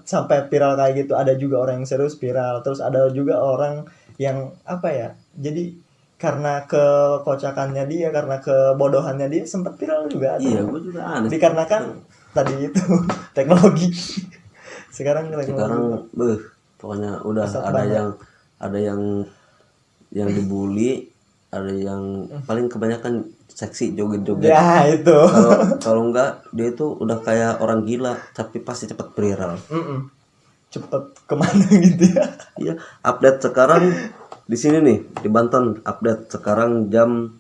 [SPEAKER 2] Sampai viral kayak gitu. Ada juga orang yang serius viral. Terus ada juga orang yang apa ya? Jadi karena kekocakannya dia, karena kebodohannya dia sempat viral juga ada.
[SPEAKER 1] Iya, gua juga aneh.
[SPEAKER 2] Dikarenakan tadi itu teknologi. Sekarang
[SPEAKER 1] pokoknya udah
[SPEAKER 2] Pesat
[SPEAKER 1] ada
[SPEAKER 2] banget.
[SPEAKER 1] yang dibully, ada yang paling kebanyakan seksi joget-joget.
[SPEAKER 2] Ya itu.
[SPEAKER 1] Kalau enggak dia itu udah kayak orang gila, tapi pasti cepet viral.
[SPEAKER 2] Cepet kemana gitu ya?
[SPEAKER 1] Iya, update sekarang di sini nih di Banten, update sekarang jam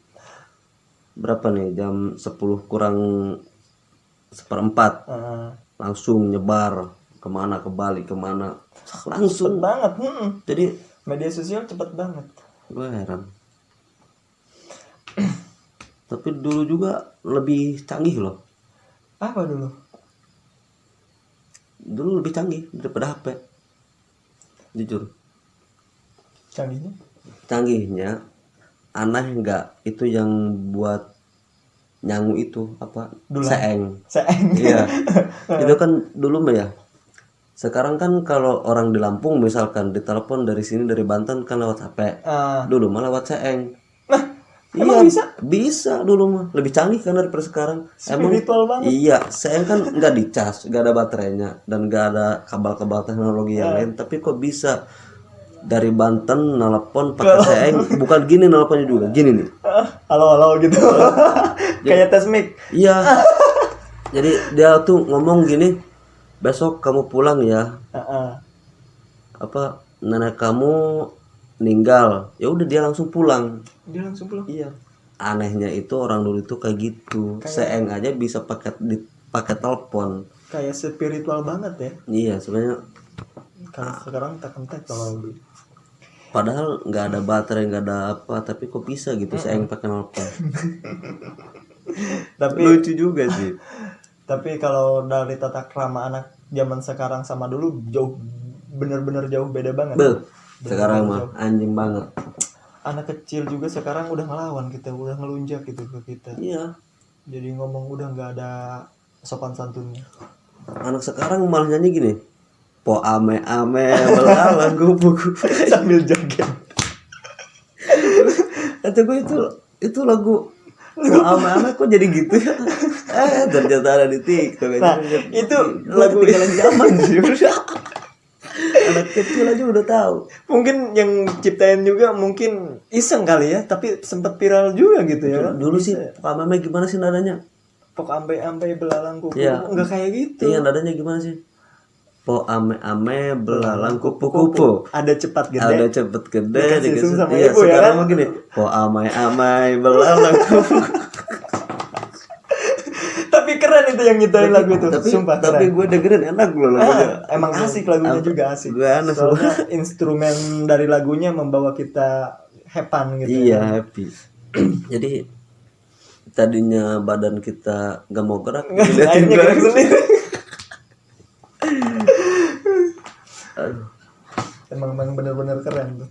[SPEAKER 1] berapa nih? Jam 10 kurang seperempat. Langsung nyebar kemana, ke Bali kemana,
[SPEAKER 2] Cepet
[SPEAKER 1] langsung.
[SPEAKER 2] banget.
[SPEAKER 1] Jadi
[SPEAKER 2] Media sosial cepet banget.
[SPEAKER 1] gue heran. Tapi dulu juga lebih canggih loh.
[SPEAKER 2] Apa dulu?
[SPEAKER 1] Dulu lebih canggih daripada HP. Jujur.
[SPEAKER 2] Canggihnya?
[SPEAKER 1] Canggihnya aneh enggak itu yang buat nyangu itu apa?
[SPEAKER 2] Dulan.
[SPEAKER 1] Seeng. Iya. Itu kan dulu mah ya. Sekarang kan kalau orang di Lampung misalkan ditelepon dari sini dari Banten kan lewat HP. Dulu mah lewat seeng.
[SPEAKER 2] Emang
[SPEAKER 1] Bisa dulu mah. Lebih canggih kan daripada sekarang.
[SPEAKER 2] Spiritual banget.
[SPEAKER 1] Iya, seeng kan nggak dicas, nggak ada baterainya dan nggak ada kabel-kabel teknologi yang lain. Tapi kok bisa dari Banten nelpon pakai seeng? Bukan gini nelponnya juga, gini nih.
[SPEAKER 2] Halo gitu. Kayak tes mic.
[SPEAKER 1] Iya. Jadi dia tuh ngomong gini, besok kamu pulang ya. Apa nenek kamu meninggal. Ya udah dia langsung pulang.
[SPEAKER 2] Dia langsung pulang.
[SPEAKER 1] Iya. Anehnya itu orang dulu itu kayak gitu. Seeng aja bisa pakai telepon.
[SPEAKER 2] Kayak spiritual banget ya.
[SPEAKER 1] Iya, sebenarnya
[SPEAKER 2] Kalau sekarang teknologi.
[SPEAKER 1] padahal nggak ada baterai, nggak ada apa, tapi kok bisa gitu seeng pakai telepon.
[SPEAKER 2] Tapi
[SPEAKER 1] Lucu juga sih.
[SPEAKER 2] Tapi kalau dari tata krama anak zaman sekarang sama dulu bener-bener jauh beda banget.
[SPEAKER 1] Sekarang mah anjing banget.
[SPEAKER 2] Anak kecil juga sekarang udah ngelawan kita, udah ngelunjak gitu ke kita.
[SPEAKER 1] Iya.
[SPEAKER 2] Jadi ngomong udah nggak ada sopan santunnya.
[SPEAKER 1] Anak sekarang malah nyanyi gini. Po ame belalang kupu-kupu
[SPEAKER 2] Sambil joget.
[SPEAKER 1] Kata gue itu lagu po ame kok jadi gitu ya. Ternyata ada di TikTok.
[SPEAKER 2] Nah, itu lagu
[SPEAKER 1] ketinggalan zaman sih. Anak kecil aja udah tahu.
[SPEAKER 2] Mungkin yang ciptain juga mungkin iseng kali ya, tapi sempat viral juga gitu ya.
[SPEAKER 1] Dulu sih po ame gimana sih nadanya?
[SPEAKER 2] Pok ampe belalang kupu
[SPEAKER 1] Iya.
[SPEAKER 2] enggak kayak gitu.
[SPEAKER 1] Iya, nadanya gimana sih? Po ame belalang kupu-kupu.
[SPEAKER 2] Ada cepat gede.
[SPEAKER 1] Ada cepet gede
[SPEAKER 2] Dikasih susu sama
[SPEAKER 1] iya,
[SPEAKER 2] ibu, ya
[SPEAKER 1] sekarang
[SPEAKER 2] kan?
[SPEAKER 1] mah gini. Po ame belalang kupu-kupu.
[SPEAKER 2] Tapi keren itu yang nyiptain lagu itu. Sumpah
[SPEAKER 1] Tapi
[SPEAKER 2] keren.
[SPEAKER 1] gue dengerin enak loh lagunya.
[SPEAKER 2] Emang asik lagunya juga asik.
[SPEAKER 1] Gue aneh
[SPEAKER 2] Soalnya instrumen dari lagunya membawa kita happy gitu.
[SPEAKER 1] Iya, happy. Jadi tadinya badan kita gak mau gerak, diliatin
[SPEAKER 2] Akhirnya
[SPEAKER 1] gue.
[SPEAKER 2] gerak sendiri.
[SPEAKER 1] Aduh.
[SPEAKER 2] Emang bener-bener keren tuh.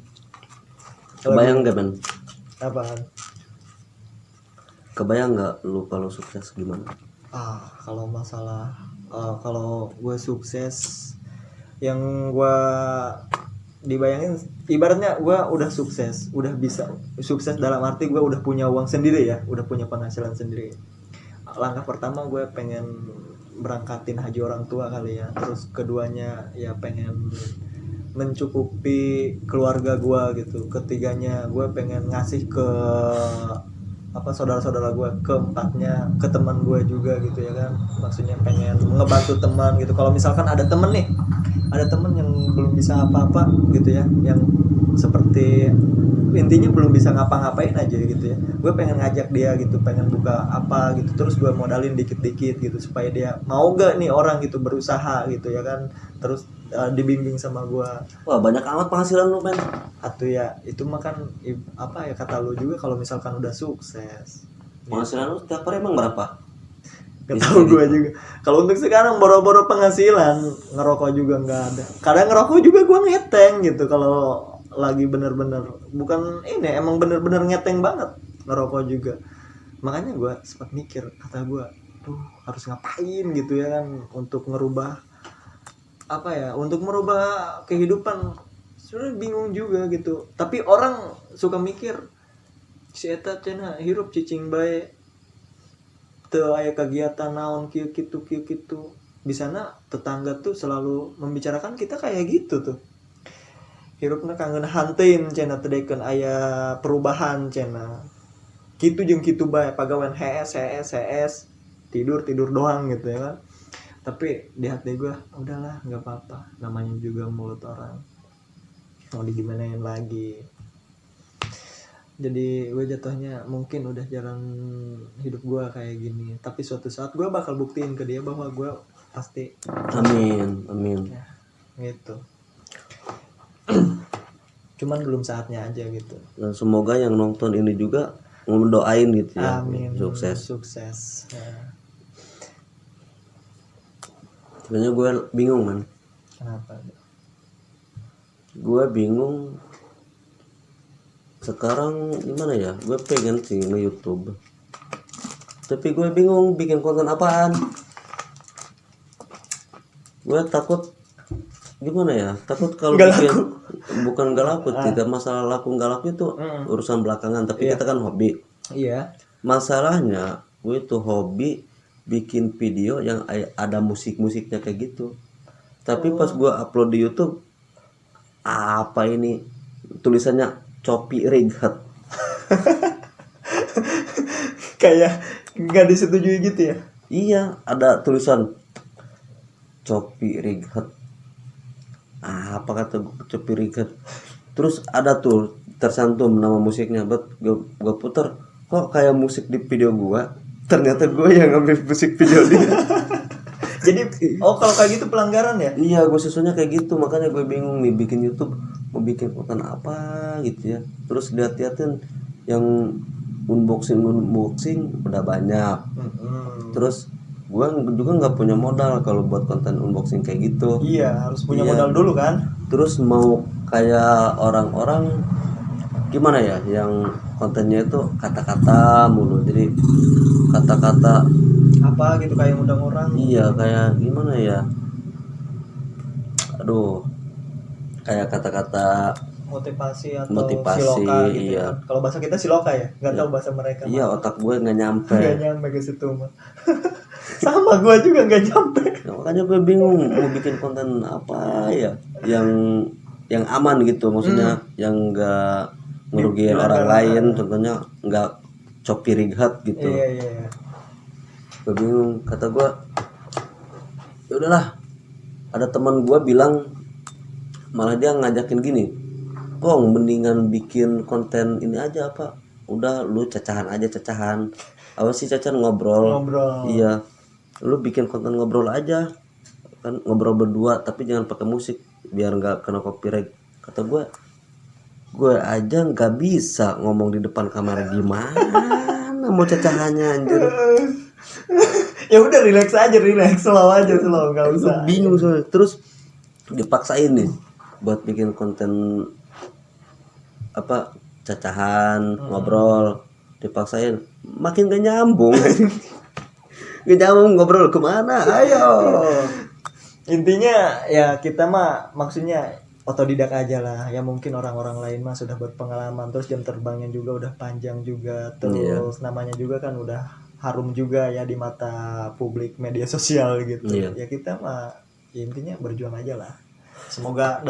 [SPEAKER 1] Kebayang gak men?
[SPEAKER 2] Apaan?
[SPEAKER 1] Kebayang nggak lu kalau sukses gimana?
[SPEAKER 2] Kalau masalah kalau gue sukses, yang gue dibayangin ibaratnya gue udah sukses, udah bisa sukses dalam arti gue udah punya uang sendiri ya, udah punya penghasilan sendiri. Langkah pertama gue pengen berangkatin haji orang tua kali ya, terus keduanya ya pengen mencukupi keluarga gue gitu, ketiganya gue pengen ngasih ke saudara-saudara gue, keempatnya ke teman gue juga gitu ya kan, maksudnya pengen ngebantu teman gitu. Kalau misalkan ada temen yang belum bisa apa-apa gitu ya, yang seperti intinya belum bisa ngapa-ngapain aja gitu ya, gue pengen ngajak dia gitu, pengen buka apa gitu, terus gue modalin dikit-dikit gitu supaya dia mau gak nih orang gitu berusaha gitu ya kan, terus dibimbing sama gue.
[SPEAKER 1] Wah banyak amat penghasilan lu men.
[SPEAKER 2] Atau ya itu mah kan apa ya kata lu juga, kalau misalkan udah sukses
[SPEAKER 1] Penghasilan lu tiap hari emang berapa?
[SPEAKER 2] gak tahu gue juga. Kalau untuk sekarang boro-boro penghasilan, ngerokok juga nggak ada. Kadang ngerokok juga gue ngeteng gitu kalau lagi bener-bener bukan ini, emang bener-bener ngeteng banget ngerokok juga. Makanya gue sempat mikir, kata gue tuh harus ngapain gitu ya kan, untuk ngerubah apa ya, untuk merubah kehidupan. Sebenarnya bingung juga gitu, tapi orang suka mikir si eta cenah hirup cicing bae teu aya kegiatan naon kieu kitu bisana tetangga tuh selalu membicarakan kita kayak gitu tuh, hirupna kangen hanteun cenah teu deken aya perubahan cenah kitu jeung kitu bae, pagawean HS tidur doang gitu ya kan. Tapi di hati gue udahlah nggak apa-apa, namanya juga mulut orang, mau digimanain lagi. Jadi gue jatuhnya mungkin udah jalan hidup gue kayak gini, tapi suatu saat gue bakal buktiin ke dia bahwa gue pasti.
[SPEAKER 1] Amin
[SPEAKER 2] Ya, gitu. Cuman belum saatnya aja gitu.
[SPEAKER 1] dan semoga yang nonton ini juga ngedoain gitu ya.
[SPEAKER 2] Amin.
[SPEAKER 1] Sukses.
[SPEAKER 2] Ya.
[SPEAKER 1] Sebenarnya gue bingung man.
[SPEAKER 2] Kenapa?
[SPEAKER 1] Gue bingung sekarang gimana ya, gue pengen sih nge-YouTube tapi gue bingung bikin konten apaan. Gue takut gimana ya, takut kalau
[SPEAKER 2] Gak
[SPEAKER 1] bikin
[SPEAKER 2] laku.
[SPEAKER 1] bukan gak laku, tidak masalah laku gak laku itu urusan belakangan, tapi kita kan hobi.
[SPEAKER 2] Iya.
[SPEAKER 1] Masalahnya gue itu hobi bikin video yang ada musik-musiknya kayak gitu, tapi pas gue upload di YouTube apa ini tulisannya Copi Regat.
[SPEAKER 2] Kayak nggak disetujui gitu ya.
[SPEAKER 1] Iya, ada tulisan Copi Regat. Apa kata Copi Regat? Terus ada tuh tersantum nama musiknya, buat gue puter, kok kayak musik di video gua. Ternyata gue yang ngambil musik video dia.
[SPEAKER 2] Jadi kalau kayak gitu pelanggaran ya?
[SPEAKER 1] Iya, gue susunnya kayak gitu, makanya gue bingung nih bikin YouTube mau bikin konten apa gitu ya. Terus lihat-lihatin yang unboxing udah banyak. Terus gue juga nggak punya modal kalau buat konten unboxing kayak gitu.
[SPEAKER 2] Iya, harus punya
[SPEAKER 1] Iya.
[SPEAKER 2] modal dulu kan.
[SPEAKER 1] Terus mau kayak orang-orang gimana ya, yang kontennya itu kata-kata mulu, jadi kata-kata
[SPEAKER 2] Apa gitu kayak undang orang.
[SPEAKER 1] iya kayak gimana ya, aduh, kayak kata-kata
[SPEAKER 2] Motivasi atau
[SPEAKER 1] motivasi,
[SPEAKER 2] siloka gitu
[SPEAKER 1] iya.
[SPEAKER 2] ya. Kalau bahasa kita siloka ya, nggak tahu bahasa mereka.
[SPEAKER 1] Iya, otak gue nggak nyampe.
[SPEAKER 2] Nggak nyampe ke situ mah. Sama gue juga nggak nyampe.
[SPEAKER 1] Nah, makanya gue bingung mau bikin konten apa ya yang aman gitu, maksudnya yang nggak ngerugiin orang lain, contohnya nggak Copi Regat gitu.
[SPEAKER 2] Iya.
[SPEAKER 1] Gue bingung, kata gue ya udahlah, ada teman gue bilang, malah dia ngajakin gini, Kong mendingan bikin konten ini aja apa, udah lu cacahan apa sih cacahan, ngobrol. Iya, lu bikin konten ngobrol aja kan, ngobrol berdua tapi jangan pakai musik biar nggak kena copyright. Kata gue aja nggak bisa ngomong di depan kamera, gimana mau cacahannya anjir.
[SPEAKER 2] Ya udah relax aja, slow aja, nggak usah.
[SPEAKER 1] Bingung soalnya. Terus dipaksain nih buat bikin konten apa cacahan ngobrol, dipaksain makin gak nyambung. Gak nyambung, ngobrol kemana, ayo.
[SPEAKER 2] Intinya ya kita mah maksudnya otodidak aja lah. Ya mungkin orang-orang lain mah sudah berpengalaman, terus jam terbangnya juga udah panjang juga, terus namanya juga kan udah harum juga ya di mata publik media sosial gitu.
[SPEAKER 1] Iya.
[SPEAKER 2] Ya kita mah ya intinya berjuang aja lah. Semoga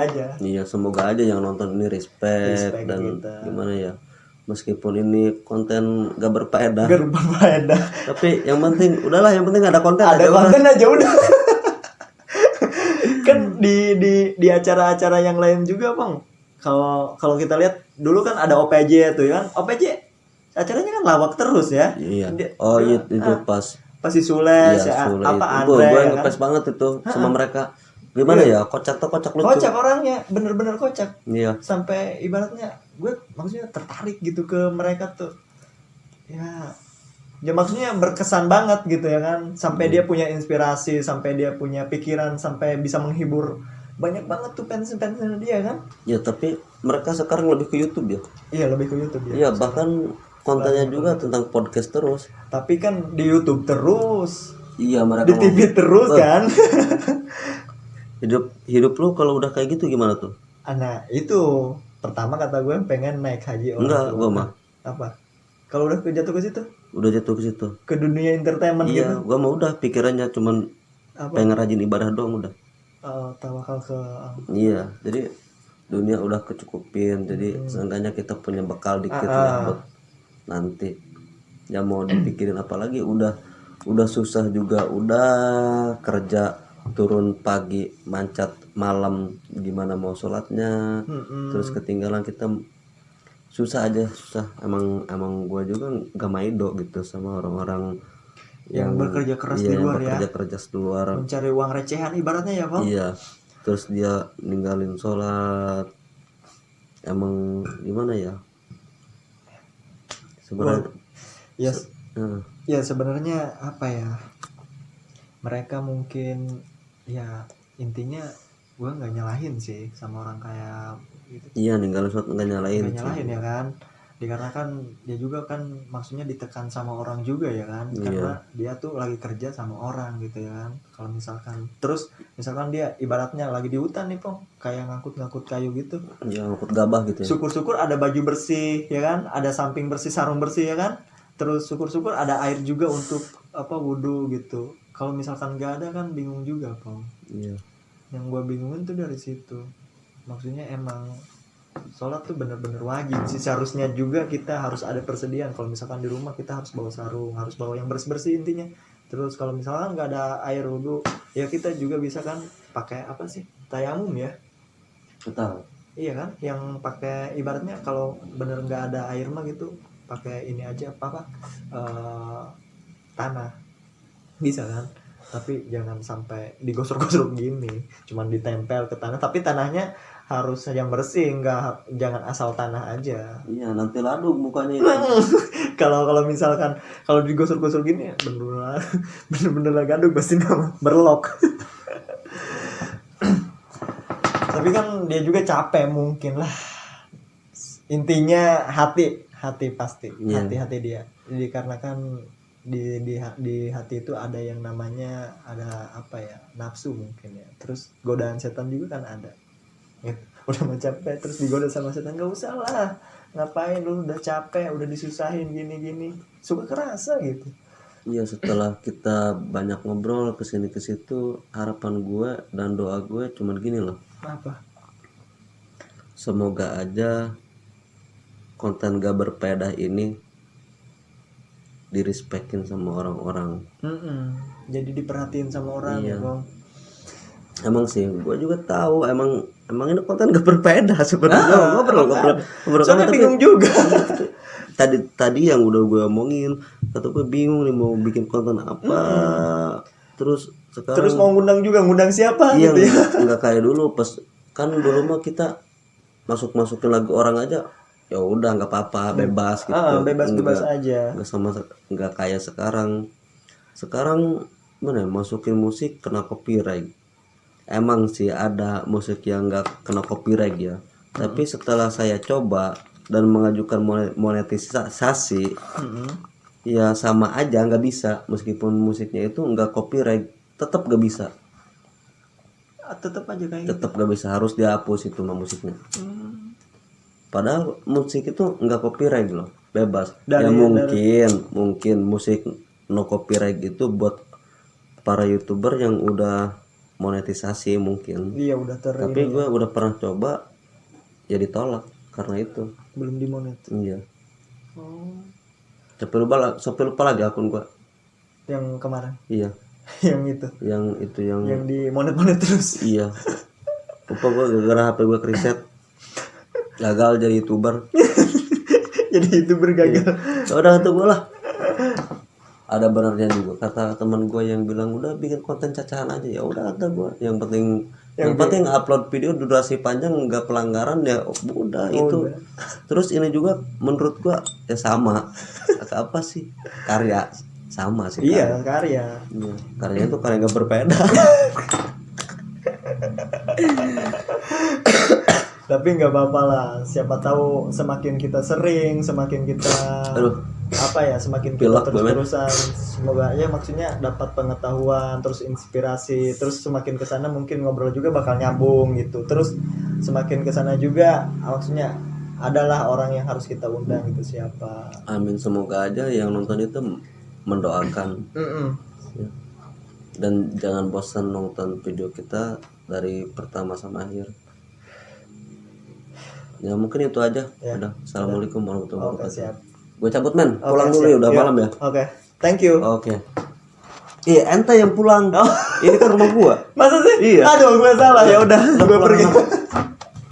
[SPEAKER 2] aja
[SPEAKER 1] Iya, semoga aja yang nonton ini respect
[SPEAKER 2] Respect
[SPEAKER 1] dan
[SPEAKER 2] kita.
[SPEAKER 1] gimana ya, meskipun ini konten gak berfaedah,
[SPEAKER 2] gak berfaedah.
[SPEAKER 1] tapi yang penting udahlah, yang penting ada konten
[SPEAKER 2] Ada
[SPEAKER 1] aja udah.
[SPEAKER 2] konten aja udah. Kan di acara-acara yang lain juga bang, kalau kita lihat dulu kan ada OPJ tuh ya kan, OPJ acaranya kan lawak terus ya.
[SPEAKER 1] Iya.
[SPEAKER 2] Dia-
[SPEAKER 1] Oh iya, itu pas
[SPEAKER 2] pasti Sules
[SPEAKER 1] iya,
[SPEAKER 2] ya,
[SPEAKER 1] Sule
[SPEAKER 2] apa
[SPEAKER 1] itu.
[SPEAKER 2] Andre
[SPEAKER 1] Gue
[SPEAKER 2] ya kan?
[SPEAKER 1] ngefans banget itu sama mereka. Gimana ya, kocak lucu.
[SPEAKER 2] Kocak orangnya, bener-bener kocak.
[SPEAKER 1] Iya.
[SPEAKER 2] Sampai ibaratnya gue maksudnya tertarik gitu ke mereka tuh. Ya maksudnya berkesan banget gitu ya kan. Sampai dia punya inspirasi, sampai dia punya pikiran, sampai bisa menghibur banyak banget tuh fans-fansnya dia kan.
[SPEAKER 1] Ya tapi mereka sekarang lebih ke YouTube ya.
[SPEAKER 2] Iya, lebih ke YouTube ya.
[SPEAKER 1] Iya, bahkan kontennya juga tentang podcast terus.
[SPEAKER 2] Tapi kan di YouTube terus,
[SPEAKER 1] Iya, mereka
[SPEAKER 2] di TV terus kan.
[SPEAKER 1] hidup lu kalau udah kayak gitu gimana tuh?
[SPEAKER 2] Nah itu pertama kata gue pengen naik haji orang
[SPEAKER 1] Enggak,
[SPEAKER 2] tua.
[SPEAKER 1] gua mah
[SPEAKER 2] Apa? Kalau udah jatuh ke situ,
[SPEAKER 1] udah jatuh ke situ.
[SPEAKER 2] ke dunia entertainment
[SPEAKER 1] Iya,
[SPEAKER 2] gitu.
[SPEAKER 1] gua mah udah pikirannya cuman
[SPEAKER 2] Apa?
[SPEAKER 1] pengen rajin ibadah doang udah.
[SPEAKER 2] Tawakal ke
[SPEAKER 1] Iya, jadi dunia udah kecukupin. Jadi seenggaknya kita punya bekal dikit lah buat nanti. Ya mau dipikirin apa lagi, udah susah juga, udah kerja turun pagi mancat malam, gimana mau sholatnya, terus ketinggalan kita susah emang gua juga gak maido gitu sama orang-orang
[SPEAKER 2] yang bekerja keras di
[SPEAKER 1] iya, yang
[SPEAKER 2] luar ya,
[SPEAKER 1] bekerja keras di luar.
[SPEAKER 2] mencari uang recehan ibaratnya ya bang.
[SPEAKER 1] Iya, terus dia ninggalin sholat, emang gimana ya sebenarnya.
[SPEAKER 2] Ya,
[SPEAKER 1] Nah,
[SPEAKER 2] ya sebenarnya apa ya, mereka mungkin ya intinya gue nggak nyalahin sih sama orang kayak gitu.
[SPEAKER 1] iya, ninggalin sholat nggak nyalain
[SPEAKER 2] Nggak
[SPEAKER 1] sih.
[SPEAKER 2] nyalahin ya kan, dikarenakan dia juga kan maksudnya ditekan sama orang juga ya kan, karena dia tuh lagi kerja sama orang gitu ya kan. Kalau misalkan dia ibaratnya lagi di hutan nih pong, kayak ngangkut kayu gitu,
[SPEAKER 1] Ya ngikut gabah gitu ya.
[SPEAKER 2] syukur-syukur ada baju bersih ya kan, ada samping bersih, sarung bersih ya kan, terus syukur-syukur ada air juga untuk apa wudhu gitu. Kalau misalkan nggak ada kan bingung juga pong.
[SPEAKER 1] Iya.
[SPEAKER 2] Yang gue bingungin tuh dari situ, maksudnya emang sholat tuh bener-bener wajib sih, seharusnya juga kita harus ada persediaan. Kalau misalkan di rumah kita harus bawa sarung, harus bawa yang bersih-bersih intinya. Terus kalau misalkan nggak ada air wudhu, ya kita juga bisa kan pakai apa sih, tayamum ya.
[SPEAKER 1] Betul.
[SPEAKER 2] Iya kan, yang pakai ibaratnya kalau bener nggak ada air mah gitu, pakai ini aja apa tanah bisa kan. Tapi jangan sampai digosok-gosok gini, cuman ditempel ke tanah, tapi tanahnya harus yang bersih, jangan asal tanah aja.
[SPEAKER 1] Iya, nanti laduk mukanya itu.
[SPEAKER 2] Kalau misalkan kalau digosok-gosok gini bener-bener gaduk pasti nama berlok. Tapi kan dia juga capek mungkin lah. Intinya hati pasti, hati dia. Jadi karena kan di hati itu ada yang namanya ada apa ya, nafsu mungkin ya. Terus godaan setan juga kan ada. Gitu. Udah mau capek terus digoda sama setan, nggak usah lah, ngapain lu udah capek, udah disusahin gini suka kerasa gitu.
[SPEAKER 1] Iya, setelah kita banyak ngobrol kesini ke situ, harapan gue dan doa gue cuman gini loh.
[SPEAKER 2] Apa?
[SPEAKER 1] Semoga aja konten gak berfaedah ini direspekin sama orang-orang.
[SPEAKER 2] Jadi diperhatiin sama orang
[SPEAKER 1] Iya.
[SPEAKER 2] ya bang.
[SPEAKER 1] Emang sih, gue juga tahu emang ini konten gak berfaedah sebenarnya. Ngobrol
[SPEAKER 2] Soalnya
[SPEAKER 1] tapi
[SPEAKER 2] bingung juga.
[SPEAKER 1] tadi yang udah gue omongin, kata gue bingung nih mau bikin konten apa. Terus sekarang
[SPEAKER 2] Terus mau ngundang siapa
[SPEAKER 1] iya,
[SPEAKER 2] gitu ya.
[SPEAKER 1] nggak kayak dulu pas kan dulu mah kita masukin lagu orang aja ya udah nggak apa-apa, bebas gitu.
[SPEAKER 2] Bebas aja.
[SPEAKER 1] Nggak kayak sekarang mana ya, masukin musik kena copyright. emang sih ada musik yang nggak kena copyright ya. Tapi setelah saya coba dan mengajukan monetisasi, ya sama aja nggak bisa. Meskipun musiknya itu nggak copyright, tetap nggak bisa.
[SPEAKER 2] Tetap aja kayak gitu.
[SPEAKER 1] Tetap nggak bisa, harus dihapus itu mah musiknya. Padahal musik itu nggak copyright loh, bebas. Ya mungkin musik no copyright itu buat para YouTuber yang udah monetisasi mungkin.
[SPEAKER 2] Iya udah
[SPEAKER 1] Tapi gue udah pernah coba, ya ditolak karena itu.
[SPEAKER 2] belum dimonet.
[SPEAKER 1] Iya.
[SPEAKER 2] Oh.
[SPEAKER 1] Sampai lupa lagi akun gue.
[SPEAKER 2] Yang kemarin.
[SPEAKER 1] Iya.
[SPEAKER 2] Yang itu.
[SPEAKER 1] Yang
[SPEAKER 2] dimonet terus.
[SPEAKER 1] Iya. Lupa gue gara-gara HP gue kriset. Gagal jadi YouTuber.
[SPEAKER 2] Jadi YouTuber gagal.
[SPEAKER 1] Ya udah kata gue lah. Ada benarnya juga kata teman gue yang bilang udah bikin konten cacahan aja. Ya udah kata gue. Yang penting upload video durasi panjang nggak pelanggaran ya udah itu.
[SPEAKER 2] Udah.
[SPEAKER 1] Terus ini juga menurut gue ya sama. Kata apa sih? Karya sama sih.
[SPEAKER 2] Iya karya.
[SPEAKER 1] Iya, karyanya tuh karya nggak berbeda.
[SPEAKER 2] Tapi nggak apa-apa lah. Siapa tahu semakin kita sering, semakin kita semakin kita terus-terusan. Semoga ya maksudnya dapat pengetahuan, terus inspirasi, terus semakin kesana mungkin ngobrol juga bakal nyambung gitu. Terus semakin kesana juga maksudnya adalah orang yang harus kita undang gitu siapa.
[SPEAKER 1] Amin, semoga aja yang nonton itu mendoakan. Ya. Dan jangan bosan nonton video kita dari pertama sampai akhir. Ya mungkin itu aja.
[SPEAKER 2] Ya.
[SPEAKER 1] Udah. Assalamualaikum warahmatullahi wabarakatuh.
[SPEAKER 2] Siap.
[SPEAKER 1] Gue cabut men. Pulang
[SPEAKER 2] Oke,
[SPEAKER 1] dulu
[SPEAKER 2] siap.
[SPEAKER 1] ya, udah
[SPEAKER 2] Yuk.
[SPEAKER 1] malam ya.
[SPEAKER 2] Oke. Thank you.
[SPEAKER 1] Oke. Iya, ente yang pulang. Ini kan rumah gua.
[SPEAKER 2] Masa sih?
[SPEAKER 1] Iya.
[SPEAKER 2] Aduh, gue salah. Ya udah, gue pergi.